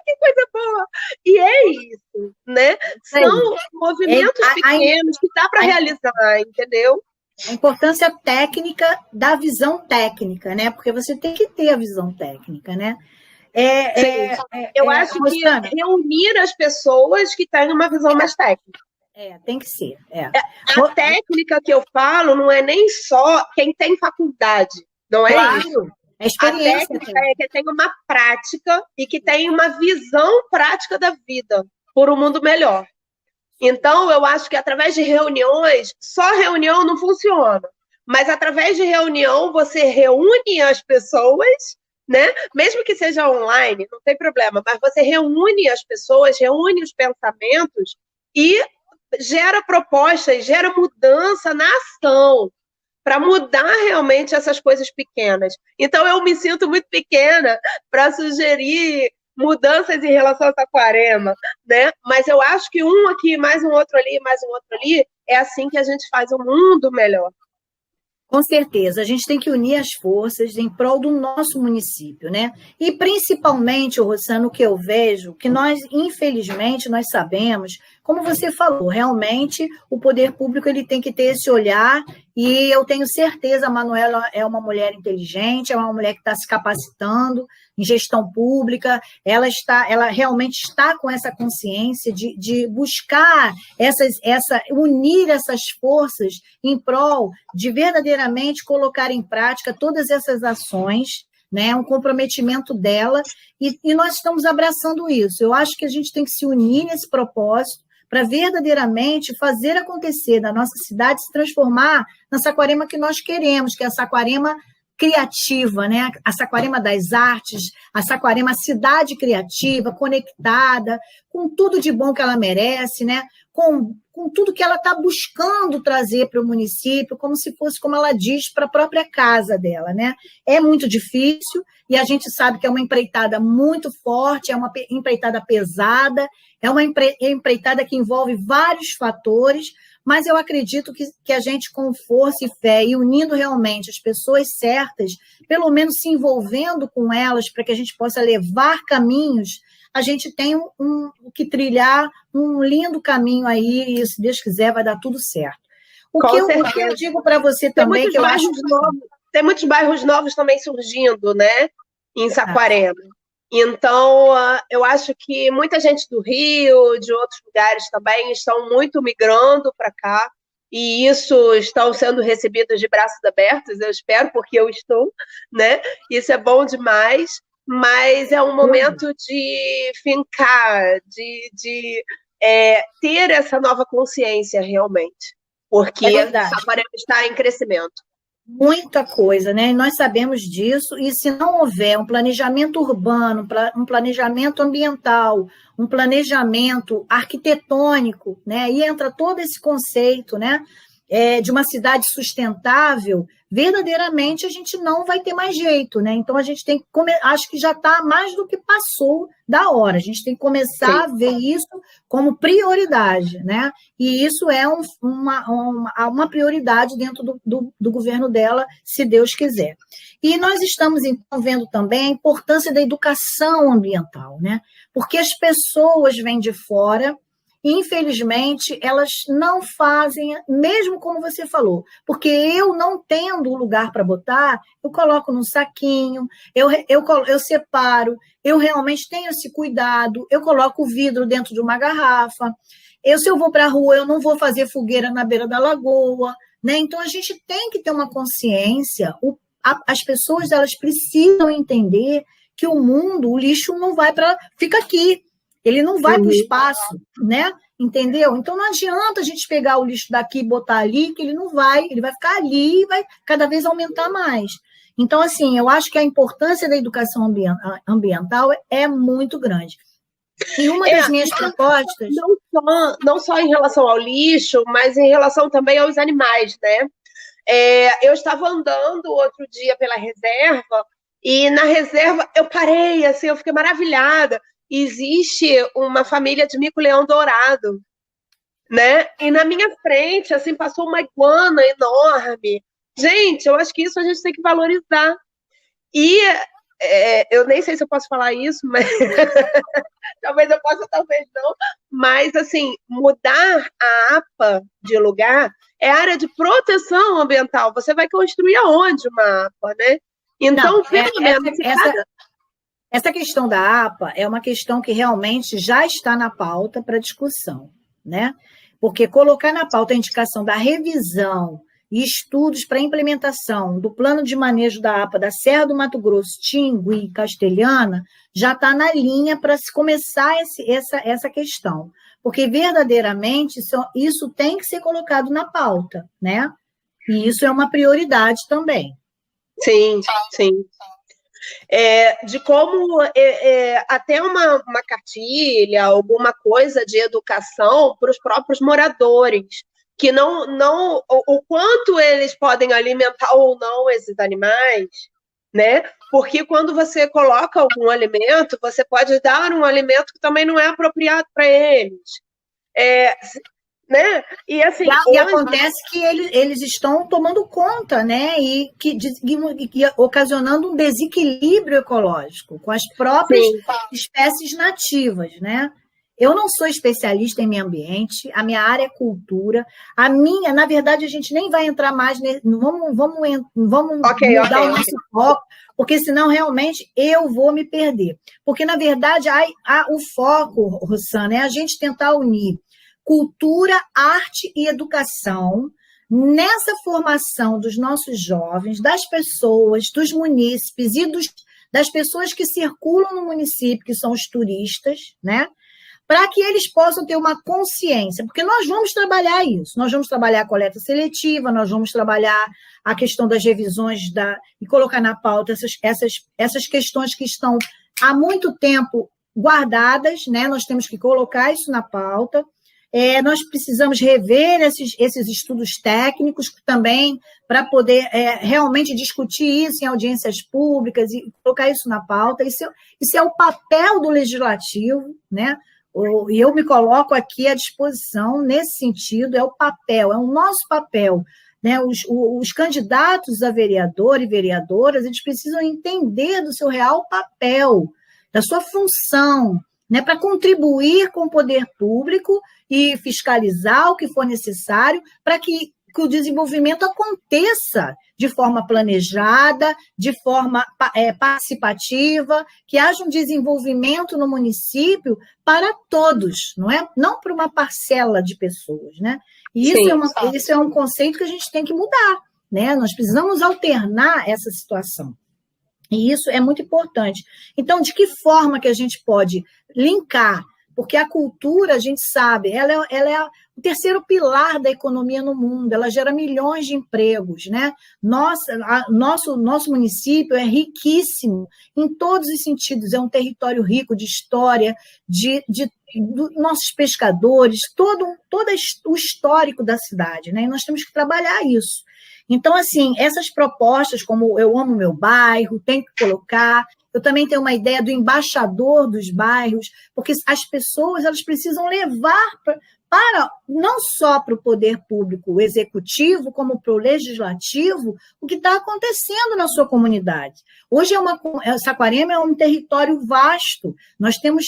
que coisa boa! E é isso, né? São movimentos pequenos que dá para realizar, entendeu? A importância técnica da visão técnica, né? Porque você tem que ter a visão técnica, né? Eu acho que reunir as pessoas que têm uma visão mais técnica. Tem que ser. A técnica que eu falo não é nem só quem tem faculdade, não é isso. A experiência. A técnica é que tem uma prática e que tem uma visão prática da vida por um mundo melhor. Então, eu acho que através de reuniões, só reunião não funciona. Mas através de reunião, você reúne as pessoas, né? Mesmo que seja online, não tem problema, mas você reúne as pessoas, reúne os pensamentos e gera propostas, gera mudança na ação, para mudar realmente essas coisas pequenas. Então, eu me sinto muito pequena para sugerir mudanças em relação a Saquarema, né? Mas eu acho que um aqui, mais um outro ali, mais um outro ali, é assim que a gente faz um mundo melhor. Com certeza, a gente tem que unir as forças em prol do nosso município, né? E principalmente, Rossana, o que eu vejo, que nós, infelizmente, nós sabemos, como você falou, realmente o poder público ele tem que ter esse olhar, e eu tenho certeza, a Manuela é uma mulher inteligente, é uma mulher que está se capacitando em gestão pública, ela realmente está com essa consciência de buscar unir essas forças em prol de verdadeiramente colocar em prática todas essas ações, né, um comprometimento dela, e nós estamos abraçando isso. Eu acho que a gente tem que se unir nesse propósito para verdadeiramente fazer acontecer da nossa cidade se transformar na Saquarema que nós queremos, que é a Saquarema criativa, né? A Saquarema das artes, a Saquarema cidade criativa, conectada, com tudo de bom que ela merece, né? Com tudo que ela está buscando trazer para o município, como se fosse, como ela diz, para a própria casa dela, né? É muito difícil, e a gente sabe que é uma empreitada muito forte, é uma empreitada pesada, é uma empreitada que envolve vários fatores, mas eu acredito que a gente, com força e fé, e unindo realmente as pessoas certas, pelo menos se envolvendo com elas, para que a gente possa levar caminhos, a gente tem que trilhar um lindo caminho aí, e se Deus quiser, vai dar tudo certo. O que eu digo para você também, que eu acho... Tem muitos bairros novos também surgindo, né, em Saquarema. Então, eu acho que muita gente do Rio, de outros lugares também, estão muito migrando para cá, e isso estão sendo recebidos de braços abertos, eu espero, porque eu estou, né? Isso é bom demais, mas é um momento de fincar, de ter essa nova consciência realmente, porque Saquarema está em crescimento. Muita coisa, né? E nós sabemos disso, e se não houver um planejamento urbano, um planejamento ambiental, um planejamento arquitetônico, né? E entra todo esse conceito, né? De uma cidade sustentável, verdadeiramente a gente não vai ter mais jeito, né? Então a gente tem que acho que já está mais do que passou da hora. A gente tem que começar a ver isso como prioridade, né? E isso é uma prioridade dentro do governo dela, se Deus quiser. E nós estamos, então, vendo também a importância da educação ambiental, né? Porque as pessoas vêm de fora, e, infelizmente, elas não fazem, mesmo como você falou, porque eu não tendo lugar para botar, eu coloco num saquinho, eu separo, eu realmente tenho esse cuidado, eu coloco o vidro dentro de uma garrafa, se eu vou para a rua, eu não vou fazer fogueira na beira da lagoa, né? Então, a gente tem que ter uma consciência, as pessoas elas precisam entender que o mundo, o lixo não vai fica aqui. Ele não vai para o espaço, né? Entendeu? Então não adianta a gente pegar o lixo daqui e botar ali, que ele não vai, ele vai ficar ali e vai cada vez aumentar mais. Então, assim, eu acho que a importância da educação ambiental é muito grande. E uma das minhas propostas... Não só em relação ao lixo, mas em relação também aos animais, né? Eu estava andando outro dia pela reserva, e na reserva eu parei, assim, eu fiquei maravilhada. Existe uma família de mico-leão dourado, né? E na minha frente, assim, passou uma iguana enorme. Gente, eu acho que isso a gente tem que valorizar. E eu nem sei se eu posso falar isso, mas talvez eu possa, talvez não. Mas, assim, mudar a APA de lugar é área de proteção ambiental. Você vai construir aonde uma APA, né? Então, não, pelo menos... Essa questão da APA é uma questão que realmente já está na pauta para discussão, né? Porque colocar na pauta a indicação da revisão e estudos para implementação do plano de manejo da APA da Serra do Mato Grosso, Tingui e Castelhana já está na linha para se começar essa questão. Porque verdadeiramente isso tem que ser colocado na pauta, né? E isso é uma prioridade também. Sim, sim. De como até uma cartilha, alguma coisa de educação para os próprios moradores, que não o quanto eles podem alimentar ou não esses animais, né? Porque quando você coloca algum alimento, você pode dar um alimento que também não é apropriado para eles. Né? E, assim, e acontece que eles estão tomando conta, né? E ocasionando um desequilíbrio ecológico com as próprias espécies nativas, né? Eu não sou especialista em meio ambiente, a minha área é cultura. Na verdade, a gente nem vai entrar mais vamos mudar o nosso foco, porque senão realmente eu vou me perder. Porque, na verdade, o foco, Rossana, é a gente tentar unir cultura, arte e educação nessa formação dos nossos jovens, das pessoas, dos munícipes e das pessoas que circulam no município, que são os turistas, né? para que eles possam ter uma consciência, porque nós vamos trabalhar isso, nós vamos trabalhar a coleta seletiva, nós vamos trabalhar a questão das revisões e colocar na pauta essas questões que estão há muito tempo guardadas, né? Nós temos que colocar isso na pauta. Nós precisamos rever esses estudos técnicos também para poder realmente discutir isso em audiências públicas e colocar isso na pauta. Isso é o papel do legislativo, né? E eu me coloco aqui à disposição nesse sentido, é o nosso papel. Né? Os candidatos a vereador e vereadoras, eles precisam entender do seu real papel, da sua função, né, para contribuir com o poder público e fiscalizar o que for necessário para que o desenvolvimento aconteça de forma planejada, de forma participativa, que haja um desenvolvimento no município para todos, não é? Não para uma parcela de pessoas, né? E isso é um conceito que a gente tem que mudar, né? Nós precisamos alternar essa situação. E isso é muito importante. Então, de que forma que a gente pode linkar? Porque a cultura, a gente sabe, ela é o terceiro pilar da economia no mundo, ela gera milhões de empregos, né? Nosso município é riquíssimo em todos os sentidos, é um território rico de história, dos nossos pescadores, todo o histórico da cidade, né? E nós temos que trabalhar isso. Então, assim, essas propostas, como Eu Amo Meu Bairro, tem que colocar. Eu também tenho uma ideia do embaixador dos bairros, porque as pessoas elas precisam levar não só para o poder público o executivo, como para o legislativo, o que está acontecendo na sua comunidade. Hoje Saquarema é um território vasto. Nós temos...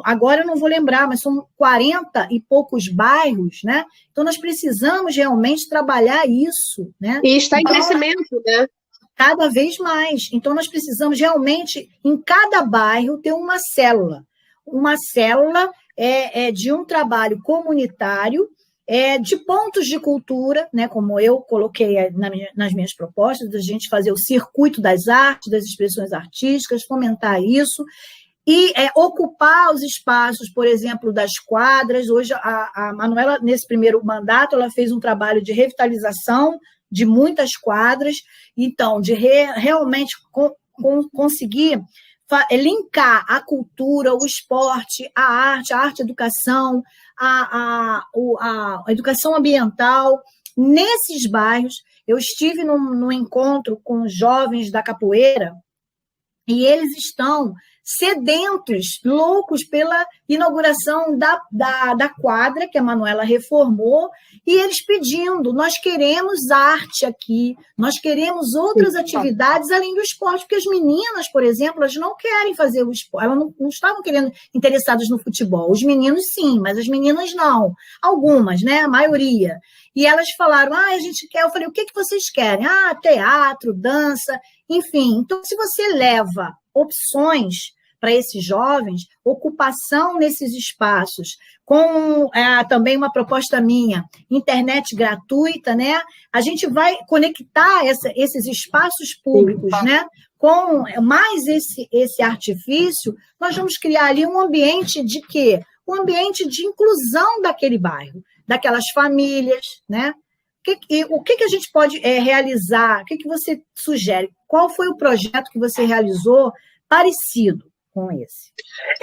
agora eu não vou lembrar, mas são 40 e poucos bairros, né? Então, nós precisamos realmente trabalhar isso, né? E está em crescimento, né? Cada vez mais. Então, nós precisamos realmente, em cada bairro, ter uma célula. Uma célula de um trabalho comunitário, de pontos de cultura, né? Como eu coloquei nas minhas propostas, da gente fazer o circuito das artes, das expressões artísticas, fomentar isso, e ocupar os espaços, por exemplo, das quadras. Hoje, a Manuela, nesse primeiro mandato, ela fez um trabalho de revitalização de muitas quadras, então, de realmente conseguir linkar a cultura, o esporte, a arte, a educação, a educação ambiental nesses bairros. Eu estive num encontro com jovens da capoeira e eles estão sedentos, loucos pela inauguração da quadra, que a Manuela reformou, e eles pedindo, nós queremos arte aqui, nós queremos outras atividades além do esporte, porque as meninas, por exemplo, elas não querem fazer o esporte, elas não estavam interessadas no futebol, os meninos sim, mas as meninas não, algumas, né, a maioria, e elas falaram, a gente quer, eu falei, o que vocês querem? Teatro, dança, enfim, então se você leva opções para esses jovens, ocupação nesses espaços, com também uma proposta minha, internet gratuita, né? A gente vai conectar esses espaços públicos, né? Com mais esse artifício, nós vamos criar ali um ambiente de quê? Um ambiente de inclusão daquele bairro, daquelas famílias, né? O que a gente pode realizar? O que você sugere? Qual foi o projeto que você realizou parecido com esse?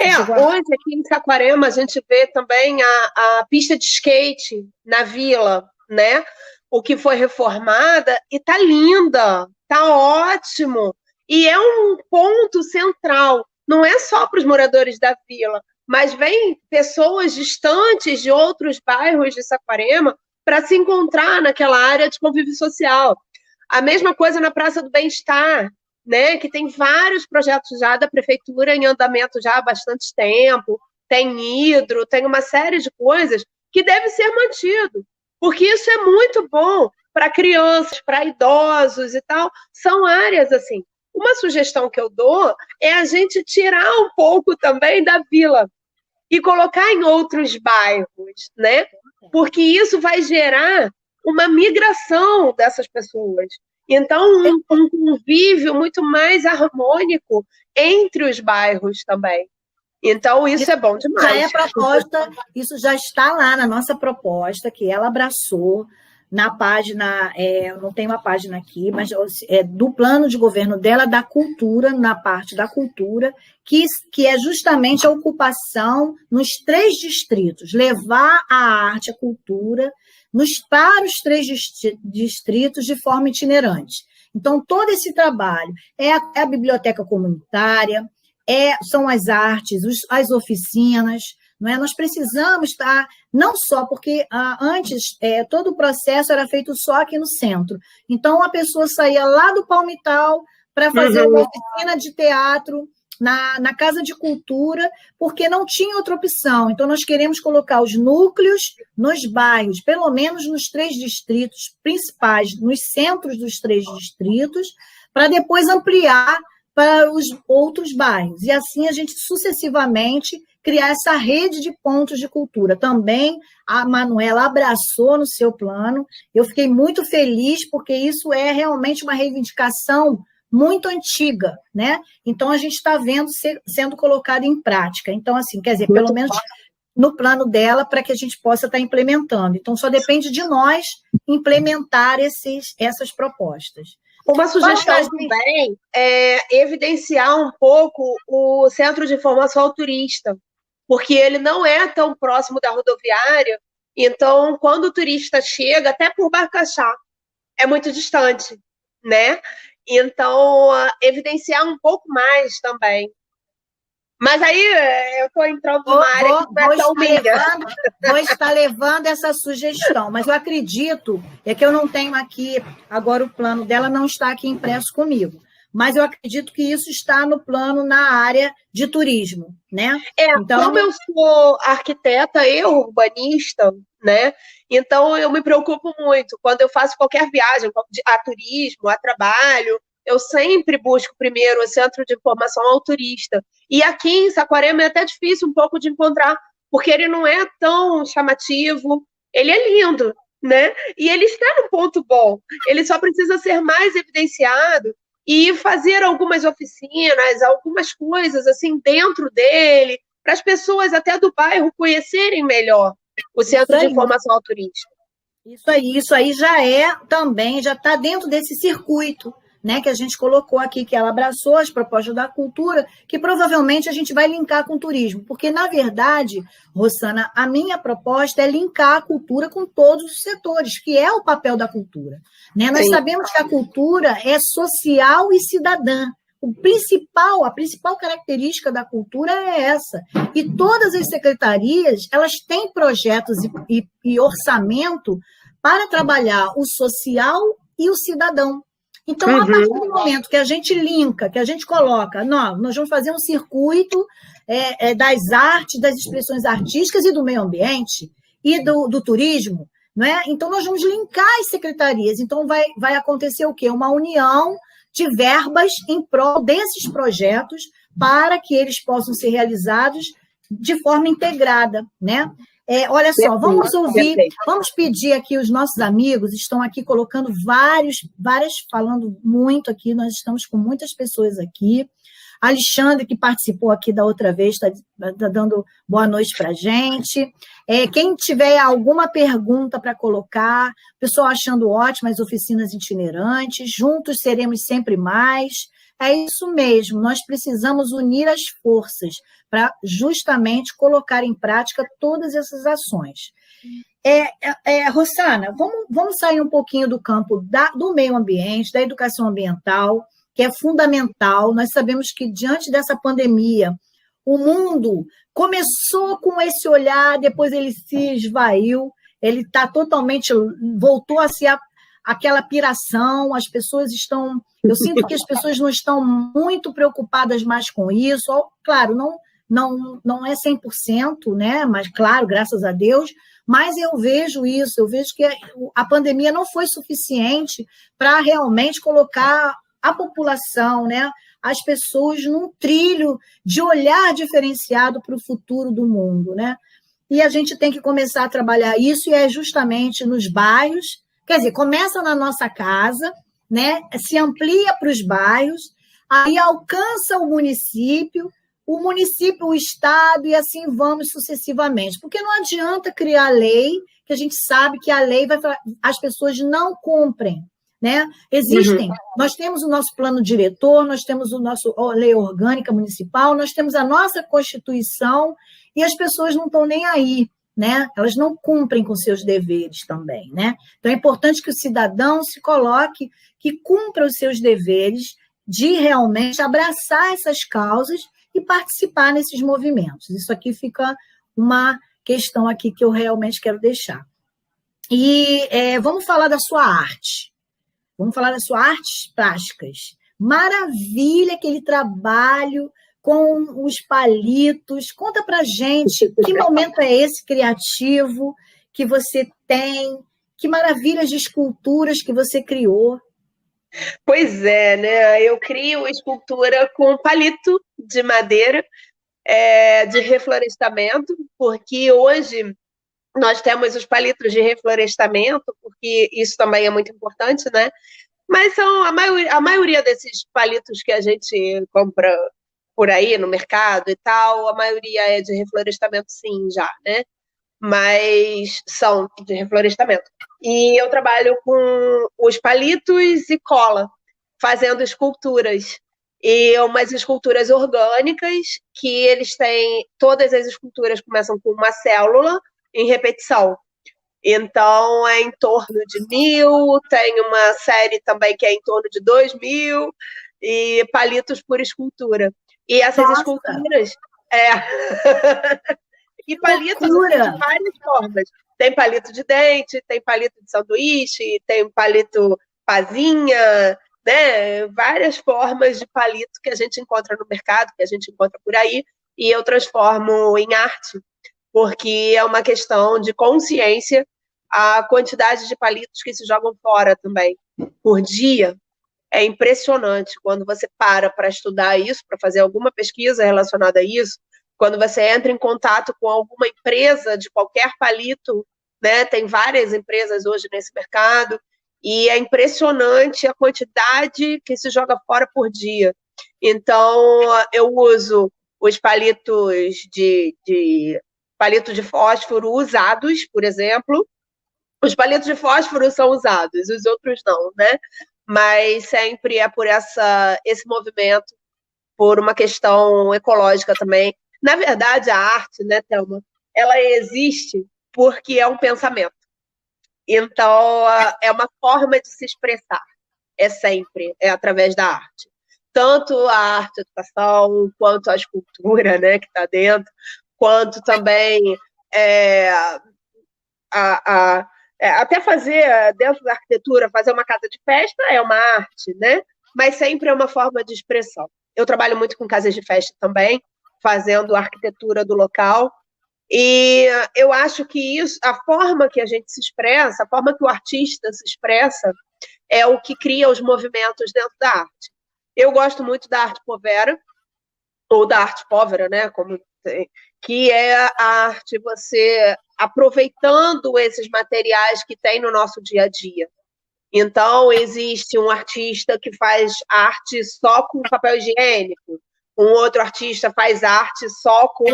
Hoje aqui em Saquarema a gente vê também a pista de skate na vila, né? O que foi reformada e tá linda, tá ótimo. E é um ponto central, não é só para os moradores da vila, mas vem pessoas distantes de outros bairros de Saquarema para se encontrar naquela área de convívio social. A mesma coisa na Praça do Bem-Estar, né, que tem vários projetos já da prefeitura em andamento já há bastante tempo, tem hidro, tem uma série de coisas que deve ser mantido, porque isso é muito bom para crianças, para idosos e tal, são áreas assim. Uma sugestão que eu dou é a gente tirar um pouco também da vila e colocar em outros bairros, né, porque isso vai gerar uma migração dessas pessoas. Então, um convívio muito mais harmônico entre os bairros também. Então, isso é bom demais. Já é proposta, isso já está lá na nossa proposta, que ela abraçou na página, não tem uma página aqui, mas é do plano de governo dela, da cultura, na parte da cultura, que é justamente a ocupação nos 3 distritos, levar a arte, a cultura, para os 3 distritos de forma itinerante. Então, todo esse trabalho é a biblioteca comunitária, são as artes, as oficinas, não é? Nós precisamos estar, não só porque antes todo o processo era feito só aqui no centro. Então, a pessoa saía lá do Palmital para fazer uma oficina de teatro na Casa de Cultura, porque não tinha outra opção. Então, nós queremos colocar os núcleos nos bairros, pelo menos nos 3 distritos principais, nos centros dos 3 distritos, para depois ampliar para os outros bairros. E assim a gente sucessivamente criar essa rede de pontos de cultura. Também a Manuela abraçou no seu plano. Eu fiquei muito feliz, porque isso é realmente uma reivindicação muito antiga, né? Então, a gente está vendo sendo colocado em prática. Então, assim, quer dizer, pelo menos no plano dela, para que a gente possa estar implementando. Então, só depende de nós implementar essas propostas. Uma sugestão também é evidenciar um pouco o Centro de Informação ao Turista, porque ele não é tão próximo da rodoviária, então, quando o turista chega, até por Bacaxá, é muito distante, né? Então, evidenciar um pouco mais também. Mas aí eu estou entrando numa área que não é tão minha. Vou estar levando essa sugestão, mas eu acredito, que eu não tenho aqui, agora o plano dela não está aqui impresso comigo, mas eu acredito que isso está no plano na área de turismo, né? Então, como eu sou arquiteta e urbanista, né? Então eu me preocupo muito quando eu faço qualquer viagem a turismo, a trabalho. Eu sempre busco primeiro o Centro de Informação ao Turista. E aqui em Saquarema é até difícil um pouco de encontrar, porque ele não é tão chamativo, ele é lindo, né? E ele está num ponto bom. Ele só precisa ser mais evidenciado e fazer algumas oficinas, algumas coisas assim dentro dele, para as pessoas até do bairro conhecerem melhor o Centro de Informação ao Turista. Isso aí já já está dentro desse circuito, né, que a gente colocou aqui, que ela abraçou as propostas da cultura, que provavelmente a gente vai linkar com o turismo, porque, na verdade, Rossana, a minha proposta é linkar a cultura com todos os setores, que é o papel da cultura, né? Nós sabemos que a cultura é social e cidadã. A principal característica da cultura é essa. E todas as secretarias, elas têm projetos e orçamento para trabalhar o social e o cidadão. Então, a partir do momento que a gente linka, que a gente coloca, nós vamos fazer um circuito das artes, das expressões artísticas e do meio ambiente e do turismo, não é? Então, nós vamos linkar as secretarias. Então, vai acontecer o quê? Uma união de verbas em prol desses projetos para que eles possam ser realizados de forma integrada, né? Olha só, vamos ouvir, vamos pedir aqui, os nossos amigos estão aqui colocando várias, falando muito aqui, nós estamos com muitas pessoas aqui. Alexandre, que participou aqui da outra vez, está dando boa noite para a gente. Quem tiver alguma pergunta para colocar, pessoal achando ótimas oficinas itinerantes, juntos seremos sempre mais. É isso mesmo, nós precisamos unir as forças para justamente colocar em prática todas essas ações. Rossana, vamos sair um pouquinho do campo do meio ambiente, da educação ambiental, que é fundamental. Nós sabemos que, diante dessa pandemia, o mundo começou com esse olhar, depois ele se esvaiu, ele está totalmente, voltou a ser aquela piração, as pessoas estão... Eu sinto que as pessoas não estão muito preocupadas mais com isso. Claro, não é 100%, né? Mas, claro, graças a Deus, mas eu vejo isso, eu vejo que a pandemia não foi suficiente para realmente colocar a população, né, as pessoas num trilho de olhar diferenciado para o futuro do mundo, né? E a gente tem que começar a trabalhar isso, e é justamente nos bairros, quer dizer, começa na nossa casa, né, se amplia para os bairros, aí alcança o município, o município, o estado, e assim vamos sucessivamente. Porque não adianta criar lei, que a gente sabe que a lei as pessoas não cumprem. Né? Existem, nós temos o nosso plano diretor, nós temos a lei orgânica municipal, nós temos a nossa Constituição, e as pessoas não estão nem aí, né? Elas não cumprem com seus deveres também, né? Então é importante que o cidadão se coloque, que cumpra os seus deveres de realmente abraçar essas causas e participar nesses movimentos. Isso aqui fica uma questão aqui que eu realmente quero deixar. E vamos falar da sua arte. Vamos falar das suas artes plásticas. Maravilha aquele trabalho com os palitos. Conta pra gente que momento é esse criativo que você tem, que maravilhas de esculturas que você criou. Pois é, né? Eu crio escultura com palito de madeira, de reflorestamento, porque hoje nós temos os palitos de reflorestamento, porque isso também é muito importante, né? Mas são a maioria desses palitos que a gente compra por aí no mercado e tal, a maioria é de reflorestamento, sim, já, né? Mas são de reflorestamento. E eu trabalho com os palitos e cola, fazendo esculturas. E umas esculturas orgânicas, que eles têm... Todas as esculturas começam com uma célula em repetição. Então, é em torno de 1.000, tem uma série também que é em torno de 2.000, e palitos por escultura. E essas esculturas... E palitos assim, de várias formas. Tem palito de dente, tem palito de sanduíche, tem palito pazinha, né? Várias formas de palito que a gente encontra no mercado, que a gente encontra por aí, e eu transformo em arte, porque é uma questão de consciência a quantidade de palitos que se jogam fora também, por dia. É impressionante quando você para estudar isso, para fazer alguma pesquisa relacionada a isso, quando você entra em contato com alguma empresa de qualquer palito, né? Tem várias empresas hoje nesse mercado, e é impressionante a quantidade que se joga fora por dia. Então, eu uso os palitos palito de fósforo usados, por exemplo. Os palitos de fósforo são usados, os outros não, né? Mas sempre é por esse movimento, por uma questão ecológica também. Na verdade, a arte, né, Thelma, ela existe porque é um pensamento. Então, é uma forma de se expressar. É através da arte. Tanto a arte-educação, quanto a escultura, né, que está dentro, quanto também até fazer, dentro da arquitetura, fazer uma casa de festa é uma arte, né? Mas sempre é uma forma de expressão. Eu trabalho muito com casas de festa também, fazendo a arquitetura do local, e eu acho que isso, a forma que a gente se expressa, a forma que o artista se expressa, é o que cria os movimentos dentro da arte. Eu gosto muito da arte povera, ou da arte povera, né? Que é a arte você aproveitando esses materiais que tem no nosso dia a dia. Então, existe um artista que faz arte só com papel higiênico, um outro artista faz arte só com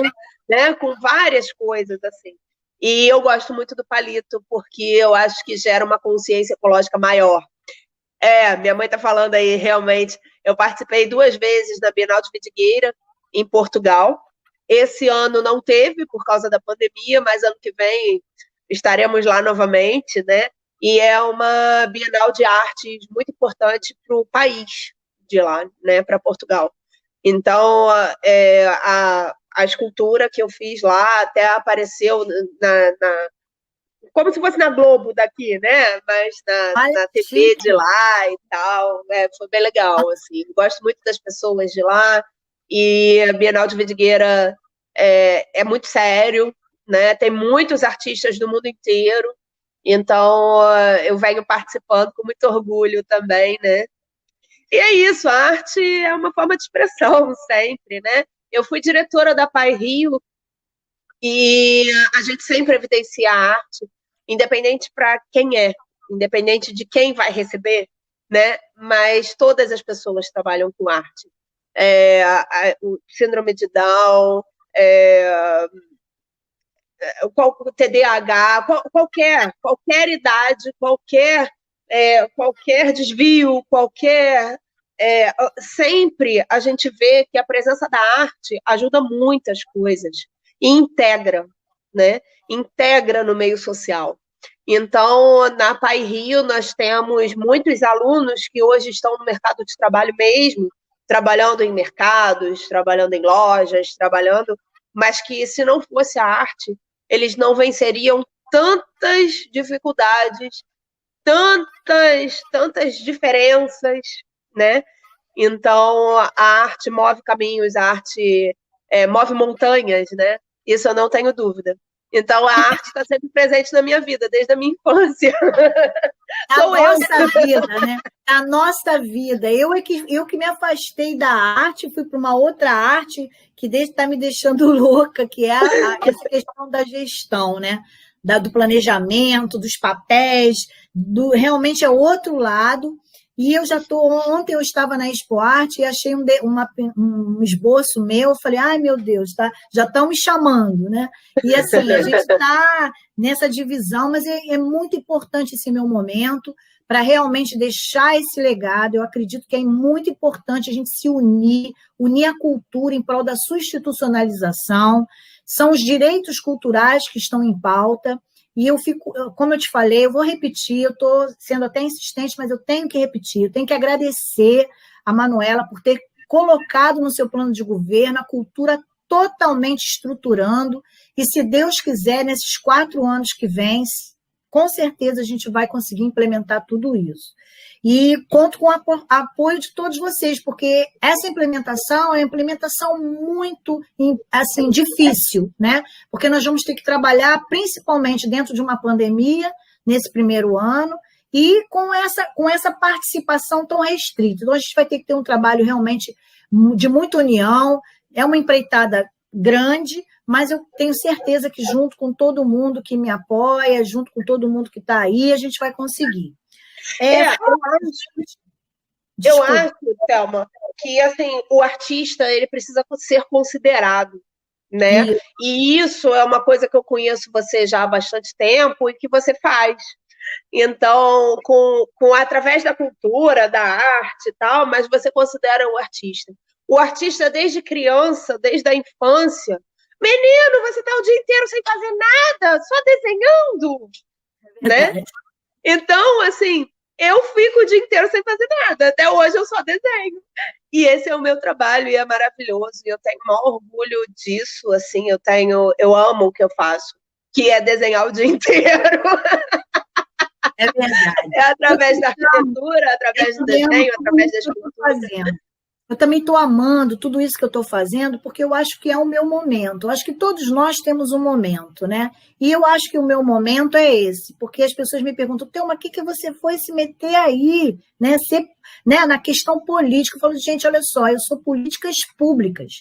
várias coisas, assim. E eu gosto muito do palito, porque eu acho que gera uma consciência ecológica maior. Minha mãe está falando aí, realmente. Eu participei 2 vezes da Bienal de Vidigueira, em Portugal. Esse ano não teve, por causa da pandemia, mas ano que vem estaremos lá novamente, né? E é uma Bienal de Artes muito importante para o país de lá, né? Para Portugal. Então, a escultura que eu fiz lá até apareceu como se fosse na Globo daqui, né? Mas na TV de lá e tal. Foi bem legal, assim. Gosto muito das pessoas de lá. E a Bienal de Vidigueira é muito sério, né? Tem muitos artistas do mundo inteiro. Então, eu venho participando com muito orgulho também, né? E é isso, a arte é uma forma de expressão sempre, né? Eu fui diretora da Pai Rio e a gente sempre evidencia a arte, independente para quem é, independente de quem vai receber, né? Mas todas as pessoas trabalham com arte. o síndrome de Down, o TDAH, qualquer idade, qualquer desvio, sempre a gente vê que a presença da arte ajuda muitas coisas e integra, né? Integra no meio social. Então, na Pai Rio, nós temos muitos alunos que hoje estão no mercado de trabalho mesmo, trabalhando em mercados, trabalhando em lojas, mas que se não fosse a arte, eles não venceriam tantas dificuldades, tantas diferenças, né? Então, a arte move caminhos, a arte move montanhas, né? Isso eu não tenho dúvida. Então, a arte está sempre presente na minha vida, desde a minha infância. Sou eu. Nossa vida, né? A nossa vida. Eu que me afastei da arte, fui para uma outra arte que está me deixando louca, que é essa questão da gestão, né? Do planejamento, dos papéis, realmente é outro lado. E ontem eu estava na Expo Arte e achei um esboço meu, falei, ai meu Deus, já estão me chamando, né? E assim, a gente está nessa divisão, mas é muito importante esse meu momento para realmente deixar esse legado. Eu acredito que é muito importante a gente se unir a cultura em prol da sua institucionalização. São os direitos culturais que estão em pauta. E como eu te falei, eu vou repetir, eu estou sendo até insistente, mas eu tenho que repetir, eu tenho que agradecer a Manuela por ter colocado no seu plano de governo a cultura totalmente estruturando, e se Deus quiser, nesses 4 anos que vêm, com certeza a gente vai conseguir implementar tudo isso. E conto com o apoio de todos vocês, porque essa implementação é uma implementação muito assim, difícil, né? Porque nós vamos ter que trabalhar principalmente dentro de uma pandemia, nesse primeiro ano, e com essa participação tão restrita. Então, a gente vai ter que ter um trabalho realmente de muita união, é uma empreitada grande, mas eu tenho certeza que junto com todo mundo que me apoia, junto com todo mundo que está aí, a gente vai conseguir. Eu acho, Thelma, que assim, o artista ele precisa ser considerado, né? E isso é uma coisa que eu conheço você já há bastante tempo e que você faz. Então, através da cultura, da arte e tal, mas você considera o artista. O artista, desde criança, desde a infância, menino, você está o dia inteiro sem fazer nada, só desenhando, né? Então, assim, eu fico o dia inteiro sem fazer nada. Até hoje eu só desenho. E esse é o meu trabalho e é maravilhoso. E eu tenho o maior orgulho disso, assim, eu amo o que eu faço, que é desenhar o dia inteiro. É verdade. É através da arquitetura, através do desenho, através da escultura. Eu também estou amando tudo isso que eu estou fazendo, porque eu acho que é o meu momento. Eu acho que todos nós temos um momento, né? E eu acho que o meu momento é esse, porque as pessoas me perguntam, Thelma, o que você foi se meter aí, né? Na questão política. Eu falo, gente, olha só, eu sou políticas públicas.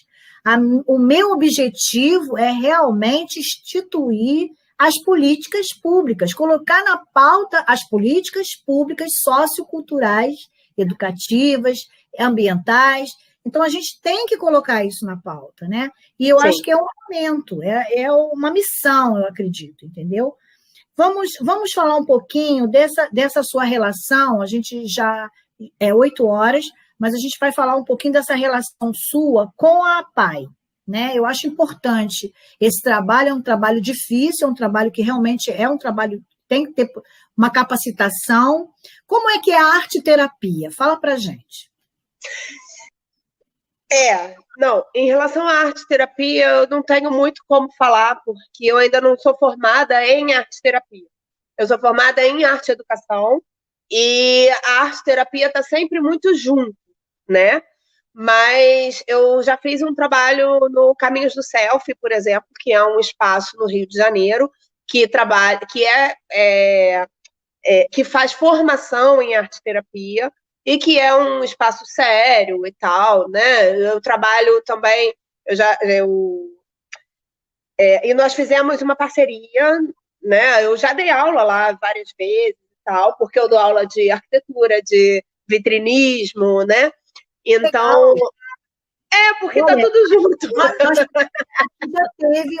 O meu objetivo é realmente instituir as políticas públicas, colocar na pauta as políticas públicas socioculturais, educativas, ambientais. Então, a gente tem que colocar isso na pauta, né? E eu acho que é um momento, é uma missão, eu acredito, entendeu? Vamos falar um pouquinho dessa sua relação, a gente já é 8 horas, mas a gente vai falar um pouquinho dessa relação sua com a PAI, né? Eu acho importante. Esse trabalho é um trabalho difícil, é um trabalho que realmente é um trabalho, tem que ter uma capacitação. Como é que é a arte-terapia? Fala pra gente. Não, em relação à arte-terapia, eu não tenho muito como falar, porque eu ainda não sou formada em arte-terapia. Eu sou formada em arte-educação e a arte-terapia está sempre muito junto, né? Mas eu já fiz um trabalho no Caminhos do Selfie, por exemplo, que é um espaço no Rio de Janeiro que que faz formação em arte-terapia e que é um espaço sério e tal, né? Eu trabalho também, e nós fizemos uma parceria, né? Eu já dei aula lá várias vezes e tal, porque eu dou aula de arquitetura, de vitrinismo, né? Então, porque tá Olha, tudo junto. nós já teve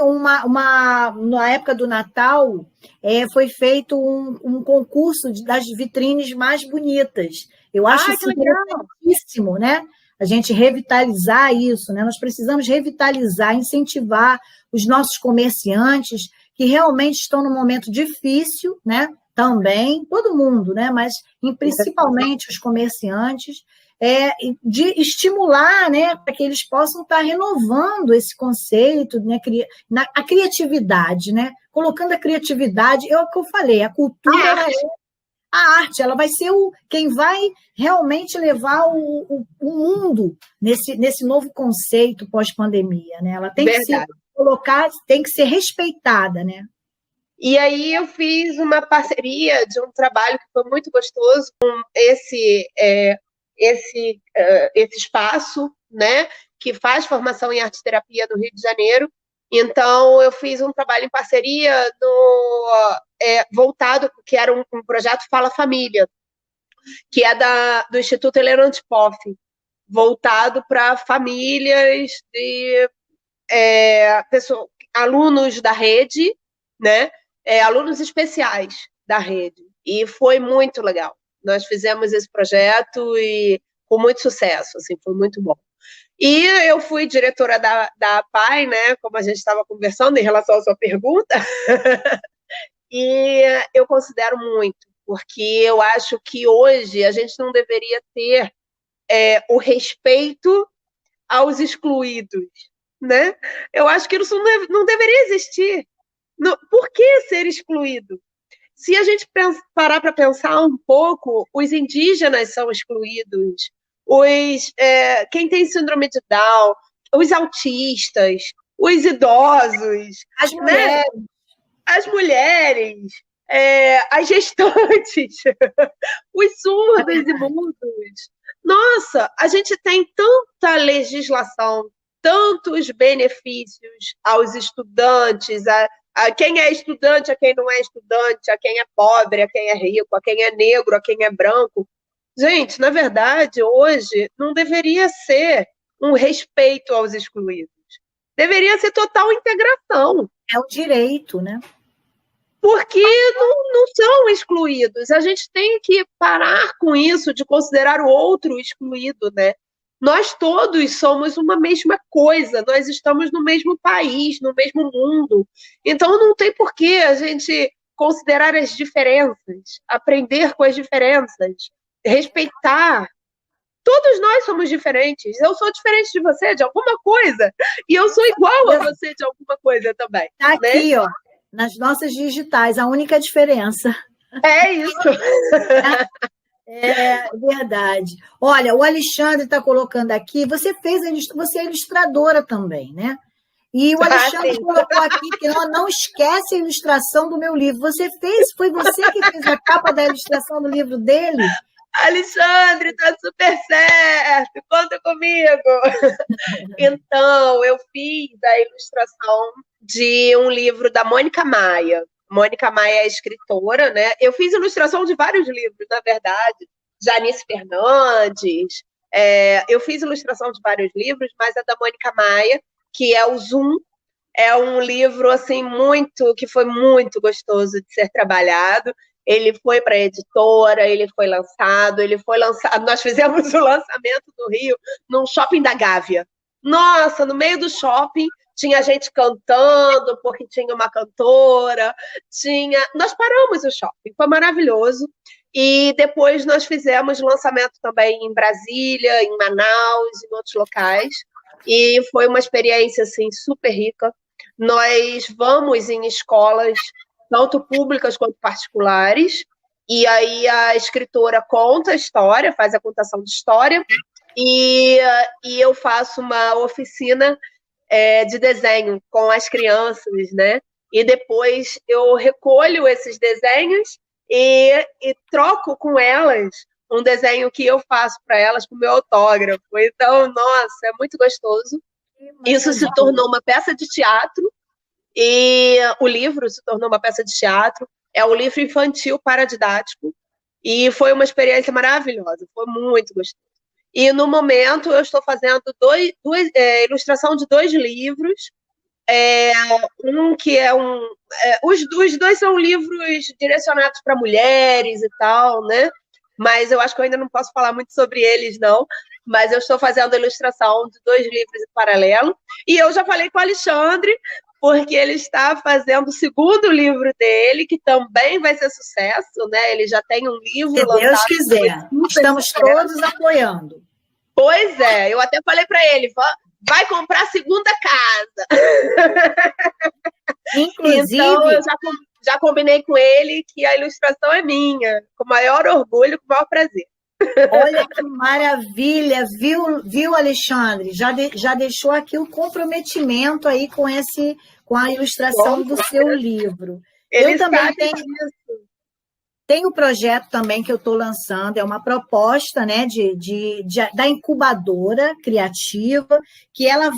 na época do Natal, foi feito um concurso das vitrines mais bonitas. Eu acho Ah, que isso legal! interessantíssimo, né? A gente revitalizar isso, né? Nós precisamos revitalizar, incentivar os nossos comerciantes que realmente estão num momento difícil, né? Também, todo mundo, né? Mas principalmente os comerciantes, de estimular, né, para que eles possam estar renovando esse conceito, né, a criatividade, né, colocando a criatividade, é o que eu falei, a cultura, ela é a arte, ela vai ser quem vai realmente levar o mundo nesse novo conceito pós-pandemia, né, ela tem que se Verdade. colocar, tem que ser respeitada, né. E aí eu fiz uma parceria de um trabalho que foi muito gostoso com esse espaço, né, que faz formação em arte-terapia no Rio de Janeiro. Então, eu fiz um trabalho em parceria voltado, que era um projeto Fala Família, que é do Instituto Helena Antipoff, voltado para famílias de alunos da rede, né, alunos especiais da rede. E foi muito legal. Nós fizemos esse projeto e com muito sucesso, assim, foi muito bom. E eu fui diretora da APAE, né, como a gente estava conversando em relação à sua pergunta, e eu considero muito, porque eu acho que hoje a gente não deveria ter o respeito aos excluídos, né? Eu acho que isso não deveria existir. Por que ser excluído? Se a gente parar para pensar um pouco, os indígenas são excluídos, quem tem síndrome de Down, os autistas, os idosos, As né? mulheres, As mulheres, as gestantes, os surdos e mudos. Nossa, a gente tem tanta legislação, tantos benefícios aos estudantes, a quem é estudante, a quem não é estudante, a quem é pobre, a quem é rico, a quem é negro, a quem é branco. Gente, na verdade, hoje não deveria ser um respeito aos excluídos. Deveria ser total integração. é o direito, né? Porque não são excluídos. A gente tem que parar com isso de considerar o outro excluído, né? Nós todos somos uma mesma coisa, nós estamos no mesmo país, no mesmo mundo. Então não tem por que a gente considerar as diferenças, aprender com as diferenças, respeitar. Todos nós somos diferentes. Eu sou diferente de você de alguma coisa, e eu sou igual a você de alguma coisa também. Está né? aqui, ó, nas nossas digitais, a única diferença. É isso. É verdade. Olha, o Alexandre está colocando aqui, você é ilustradora também, né? E o Alexandre colocou aqui que não esquece a ilustração do meu livro. Foi você que fez a capa da ilustração do livro dele? Alexandre, tá super certo, conta comigo. Então, eu fiz a ilustração de um livro da Mônica Maia. Mônica Maia é escritora, né? Eu fiz ilustração de vários livros, na verdade. Janice Fernandes. Eu fiz ilustração de vários livros, mas a da Mônica Maia, que é o Zoom, é um livro assim que foi muito gostoso de ser trabalhado. Ele foi para a editora, ele foi lançado. Nós fizemos o lançamento no Rio, num shopping da Gávea. Nossa, no meio do shopping tinha gente cantando, porque tinha uma cantora, nós paramos o shopping, foi maravilhoso. E depois nós fizemos lançamento também em Brasília, em Manaus, em outros locais. E foi uma experiência assim super rica. Nós vamos em escolas tanto públicas quanto particulares, e aí a escritora conta a história, faz a contação de história, e eu faço uma oficina de desenho com as crianças, né? E depois eu recolho esses desenhos e troco com elas um desenho que eu faço para elas com meu autógrafo. Então, nossa, é muito gostoso. Isso se tornou uma peça de teatro, e o livro se tornou uma peça de teatro. É um livro infantil paradidático, e foi uma experiência maravilhosa, foi muito gostoso. E no momento eu estou fazendo ilustração de 2 livros. Um que é os dois são livros direcionados para mulheres e tal, né? Mas eu acho que eu ainda não posso falar muito sobre eles, não. Mas eu estou fazendo a ilustração de 2 livros em paralelo. E eu já falei com o Alexandre, porque ele está fazendo o segundo livro dele, que também vai ser sucesso, né? Ele já tem um livro lançado. Se Deus quiser. Estamos todos apoiando. Pois é, eu até falei para ele, vai comprar a segunda casa. Inclusive, então, eu já combinei com ele que a ilustração é minha, com o maior orgulho, com o maior prazer. Olha que maravilha, viu, Alexandre? Já deixou aqui o comprometimento aí com a ilustração do seu livro. Ele também tem um projeto também que eu estou lançando, é uma proposta, né, da incubadora criativa, que ela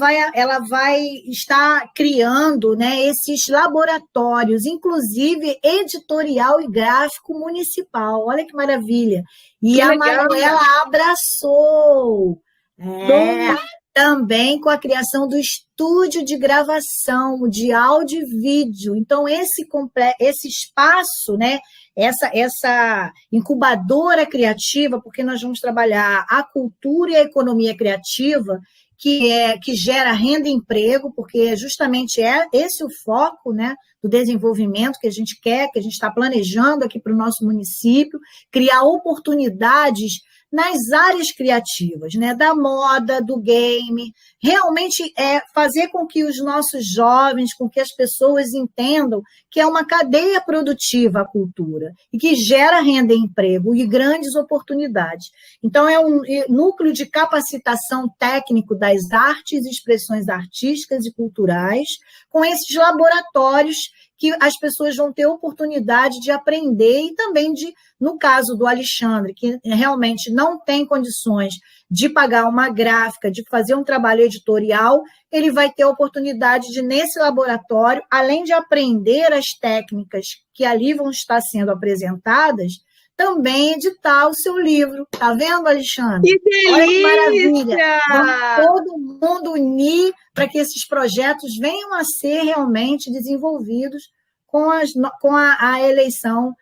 vai estar criando, né, esses laboratórios, inclusive editorial e gráfico municipal. Olha que maravilha. E a Manuela abraçou. Também com a criação do estúdio de gravação de áudio e vídeo. Então, esse espaço, né, essa incubadora criativa, porque nós vamos trabalhar a cultura e a economia criativa, que gera renda e emprego, porque justamente é esse o foco, né, do desenvolvimento que a gente quer, que a gente está planejando aqui para o nosso município, criar oportunidades nas áreas criativas, né, da moda, do game, realmente fazer com que os nossos jovens, com que as pessoas entendam que é uma cadeia produtiva a cultura e que gera renda e emprego e grandes oportunidades. Então, é um núcleo de capacitação técnico das artes e expressões artísticas e culturais, com esses laboratórios que as pessoas vão ter oportunidade de aprender e também no caso do Alexandre, que realmente não tem condições de pagar uma gráfica, de fazer um trabalho editorial, ele vai ter a oportunidade de, nesse laboratório, além de aprender as técnicas que ali vão estar sendo apresentadas, também editar o seu livro. Tá vendo, Alexandre? Que delícia! Olha que maravilha! Vamos todo mundo unir para que esses projetos venham a ser realmente desenvolvidos com a eleição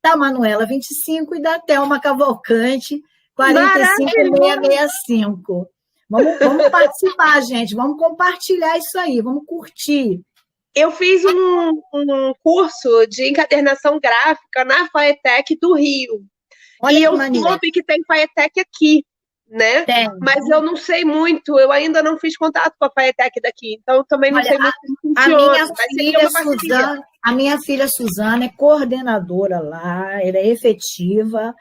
da Manuela 25 e da Thelma Cavalcante 45665. Vamos participar, gente. Vamos compartilhar isso aí. Vamos curtir. Eu fiz um curso de encadernação gráfica na FAETEC do Rio. Olha, e eu soube que tem FAETEC aqui, né? Tem. Mas eu não sei muito, eu ainda não fiz contato com a FAETEC daqui, então eu também não sei muito como funciona. A minha filha Suzana é coordenadora lá, ela é efetiva.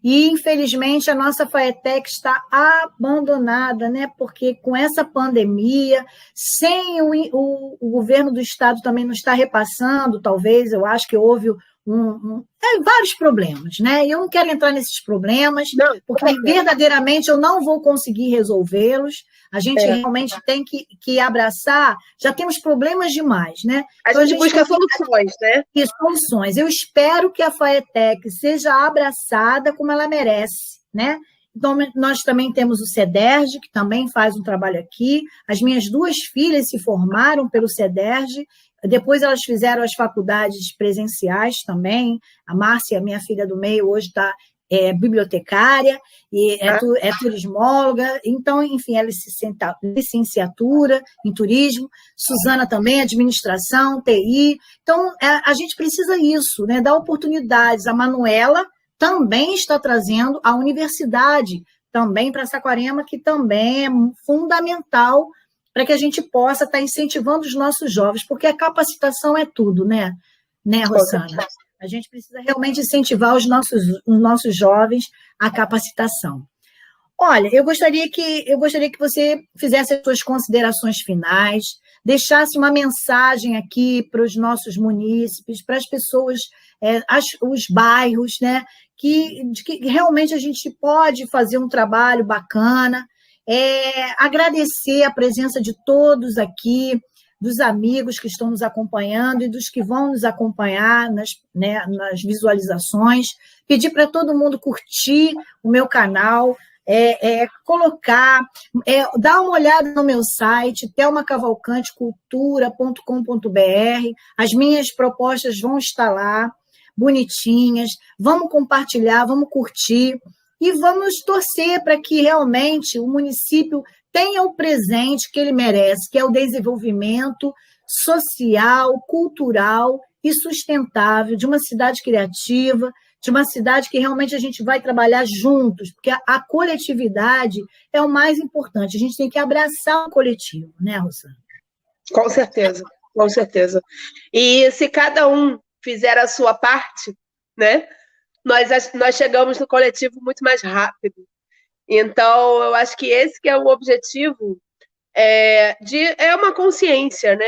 E, infelizmente, a nossa FAETEC está abandonada, né? Porque com essa pandemia, sem o governo do Estado também não está repassando, talvez, eu acho que houve vários problemas, né? E eu não quero entrar nesses problemas, porque verdadeiramente eu não vou conseguir resolvê-los. A gente realmente tem que abraçar, já temos problemas demais, né? Então, a gente busca soluções, né? E soluções. Eu espero que a FAETEC seja abraçada como ela merece, né? Então, nós também temos o CEDERJ, que também faz um trabalho aqui. As minhas 2 filhas se formaram pelo CEDERJ, depois elas fizeram as faculdades presenciais também. A Márcia, minha filha do meio, hoje está bibliotecária, e é turismóloga, então, enfim, ela licenciatura em turismo, Suzana também, administração, TI. Então, a gente precisa isso, né, dar oportunidades. A Manuela também está trazendo a universidade também para Saquarema, que também é fundamental para que a gente possa estar incentivando os nossos jovens, porque a capacitação é tudo, né, Rosana? A gente precisa realmente incentivar os nossos jovens à capacitação. Olha, eu gostaria que você fizesse as suas considerações finais, deixasse uma mensagem aqui para os nossos munícipes, para as pessoas, os bairros, né, de que realmente a gente pode fazer um trabalho bacana. Agradecer a presença de todos aqui, dos amigos que estão nos acompanhando e dos que vão nos acompanhar nas visualizações. Pedir para todo mundo curtir o meu canal, colocar, dar uma olhada no meu site, thelmacavalcantecultura.com.br, as minhas propostas vão estar lá, bonitinhas, vamos compartilhar, vamos curtir e vamos torcer para que realmente o município tenha o presente que ele merece, que é o desenvolvimento social, cultural e sustentável de uma cidade criativa, de uma cidade que realmente a gente vai trabalhar juntos, porque a coletividade é o mais importante. A gente tem que abraçar o coletivo, né, Rosana? Com certeza, com certeza. E se cada um fizer a sua parte, né, nós chegamos no coletivo muito mais rápido. Então, eu acho que esse que é o objetivo, é uma consciência, né?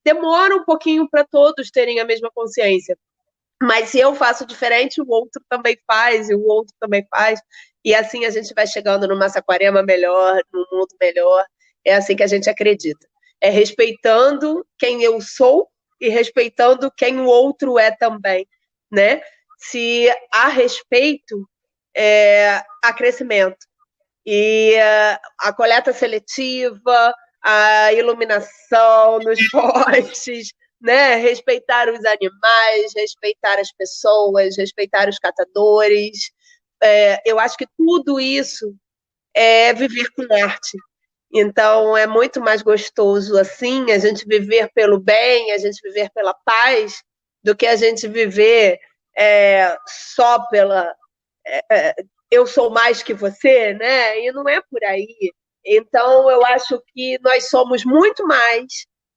Demora um pouquinho para todos terem a mesma consciência. Mas se eu faço diferente, o outro também faz, e o outro também faz. E assim a gente vai chegando numa Saquarema melhor, num mundo melhor. É assim que a gente acredita. É respeitando quem eu sou e respeitando quem o outro é também, né? Se há respeito, há crescimento. E a coleta seletiva, a iluminação nos postes, né? Respeitar os animais, respeitar as pessoas, respeitar os catadores. Eu acho que tudo isso é viver com arte. Então, é muito mais gostoso assim, a gente viver pelo bem, a gente viver pela paz, do que a gente viver só pela... eu sou mais que você, né? E não é por aí. Então, eu acho que nós somos muito mais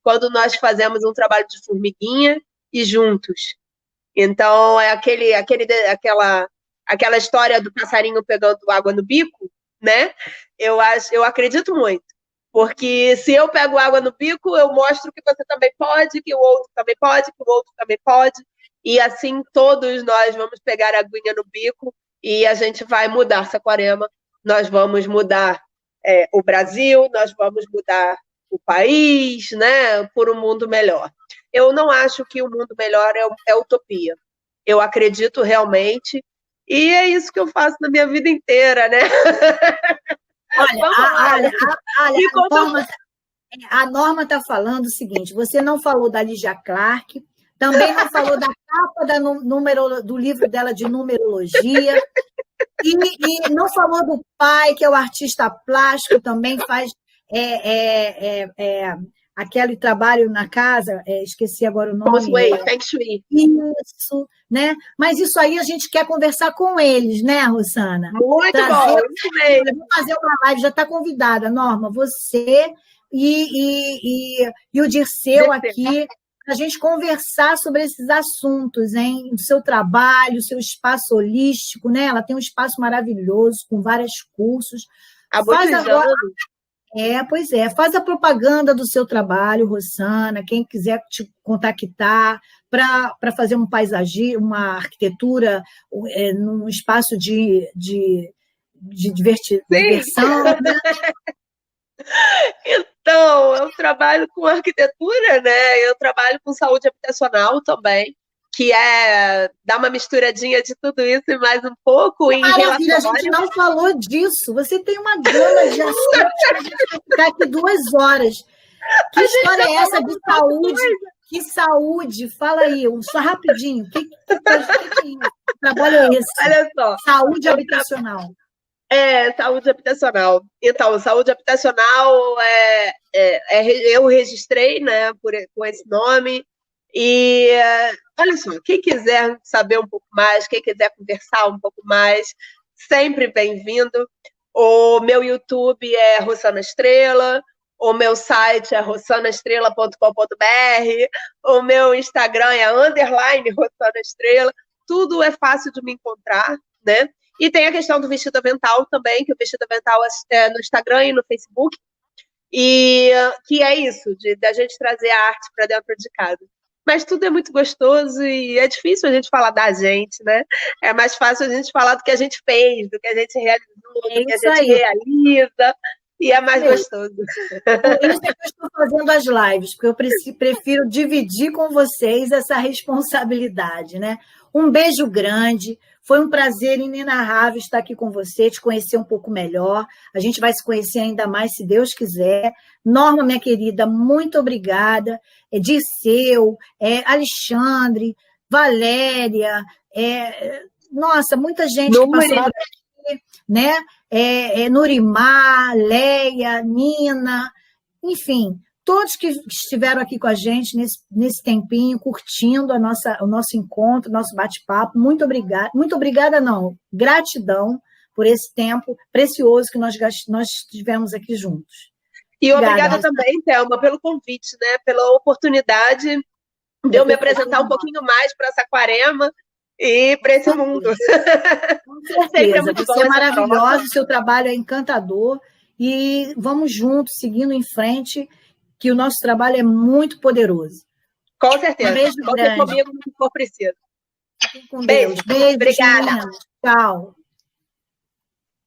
quando nós fazemos um trabalho de formiguinha e juntos. Então, é aquela história do passarinho pegando água no bico, né? Eu acredito muito. Porque se eu pego água no bico, eu mostro que você também pode, que o outro também pode, que o outro também pode. E assim todos nós vamos pegar a aguinha no bico e a gente vai mudar Saquarema, nós vamos mudar o Brasil, nós vamos mudar o país, né, por um mundo melhor. Eu não acho que o mundo melhor é utopia. Eu acredito realmente, e é isso que eu faço na minha vida inteira, né? Olha, a Norma está falando o seguinte, você não falou da Lígia Clark, também não falou da capa do livro dela de numerologia, e não falou do pai, que é o artista plástico, também faz aquele trabalho na casa, esqueci agora o nome. Feng Shui. Isso, né? Mas isso aí a gente quer conversar com eles, né, Rosana? Muito bom, isso mesmo. Vamos fazer uma live, já está convidada, Norma, você e o Dirceu aqui, para a gente conversar sobre esses assuntos, hein? Do seu trabalho, seu espaço holístico, né? Ela tem um espaço maravilhoso, com vários cursos. Faz agora... pois é. Faz a propaganda do seu trabalho, Rosana, quem quiser te contactar para fazer um paisagismo, uma arquitetura num espaço de diversão, né? Então, eu trabalho com arquitetura, né? Eu trabalho com saúde habitacional também, que dá uma misturadinha de tudo isso e mais um pouco em relação... A gente não falou disso. Você tem uma gama de assuntos para a gente ficar aqui 2 horas. Que história é essa de saúde? Que saúde? Fala aí, só rapidinho. Que trabalho é esse? Olha só. Saúde habitacional. Saúde habitacional. Então, saúde habitacional eu registrei, né, com esse nome. E olha só, quem quiser saber um pouco mais, quem quiser conversar um pouco mais, sempre bem-vindo. O meu YouTube é Rossana Estrela, o meu site é rossanaestrela.com.br, o meu Instagram é _Rossana Estrela. Tudo é fácil de me encontrar, né? E tem a questão do vestido avental também, que o vestido avental é no Instagram e no Facebook, e que é isso, da gente trazer a arte para dentro de casa. Mas tudo é muito gostoso e é difícil a gente falar da gente, né? É mais fácil a gente falar do que a gente fez, do que a gente realizou, do que a gente realiza, e é mais gostoso. Por isso é que eu estou fazendo as lives, porque eu prefiro dividir com vocês essa responsabilidade, né? Um beijo grande. Foi um prazer inenarrável estar aqui com você, te conhecer um pouco melhor. A gente vai se conhecer ainda mais, se Deus quiser. Norma, minha querida, muito obrigada. Dirceu, Alexandre, Valéria, nossa, muita gente que passou por aqui, né? Nurimar, Leia, Nina, enfim, todos que estiveram aqui com a gente nesse tempinho, curtindo o nosso encontro, nosso bate-papo. Muito obrigada. Muito obrigada, não. Gratidão por esse tempo precioso que nós tivemos aqui juntos. E obrigada também, Thelma, pelo convite, né? Pela oportunidade de eu me apresentar um pouquinho mais para Saquarema e para esse mundo. Com certeza. Você é maravilhosa, o seu trabalho é encantador. E vamos juntos, seguindo em frente, que o nosso trabalho é muito poderoso. Com certeza. Um beijo grande. Comigo no que for preciso. Fiquem com Deus. Beijo. Obrigada. Meninas. Tchau.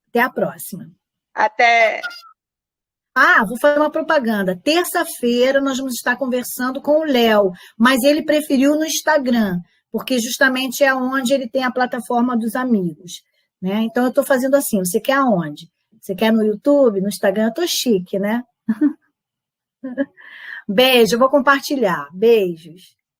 Até a próxima. Até. Vou fazer uma propaganda. Terça-feira nós vamos estar conversando com o Léo, mas ele preferiu no Instagram, porque justamente é onde ele tem a plataforma dos amigos, né? Então eu estou fazendo assim. Você quer aonde? Você quer no YouTube, no Instagram? Eu tô chique, né? Beijo, eu vou compartilhar. Beijos.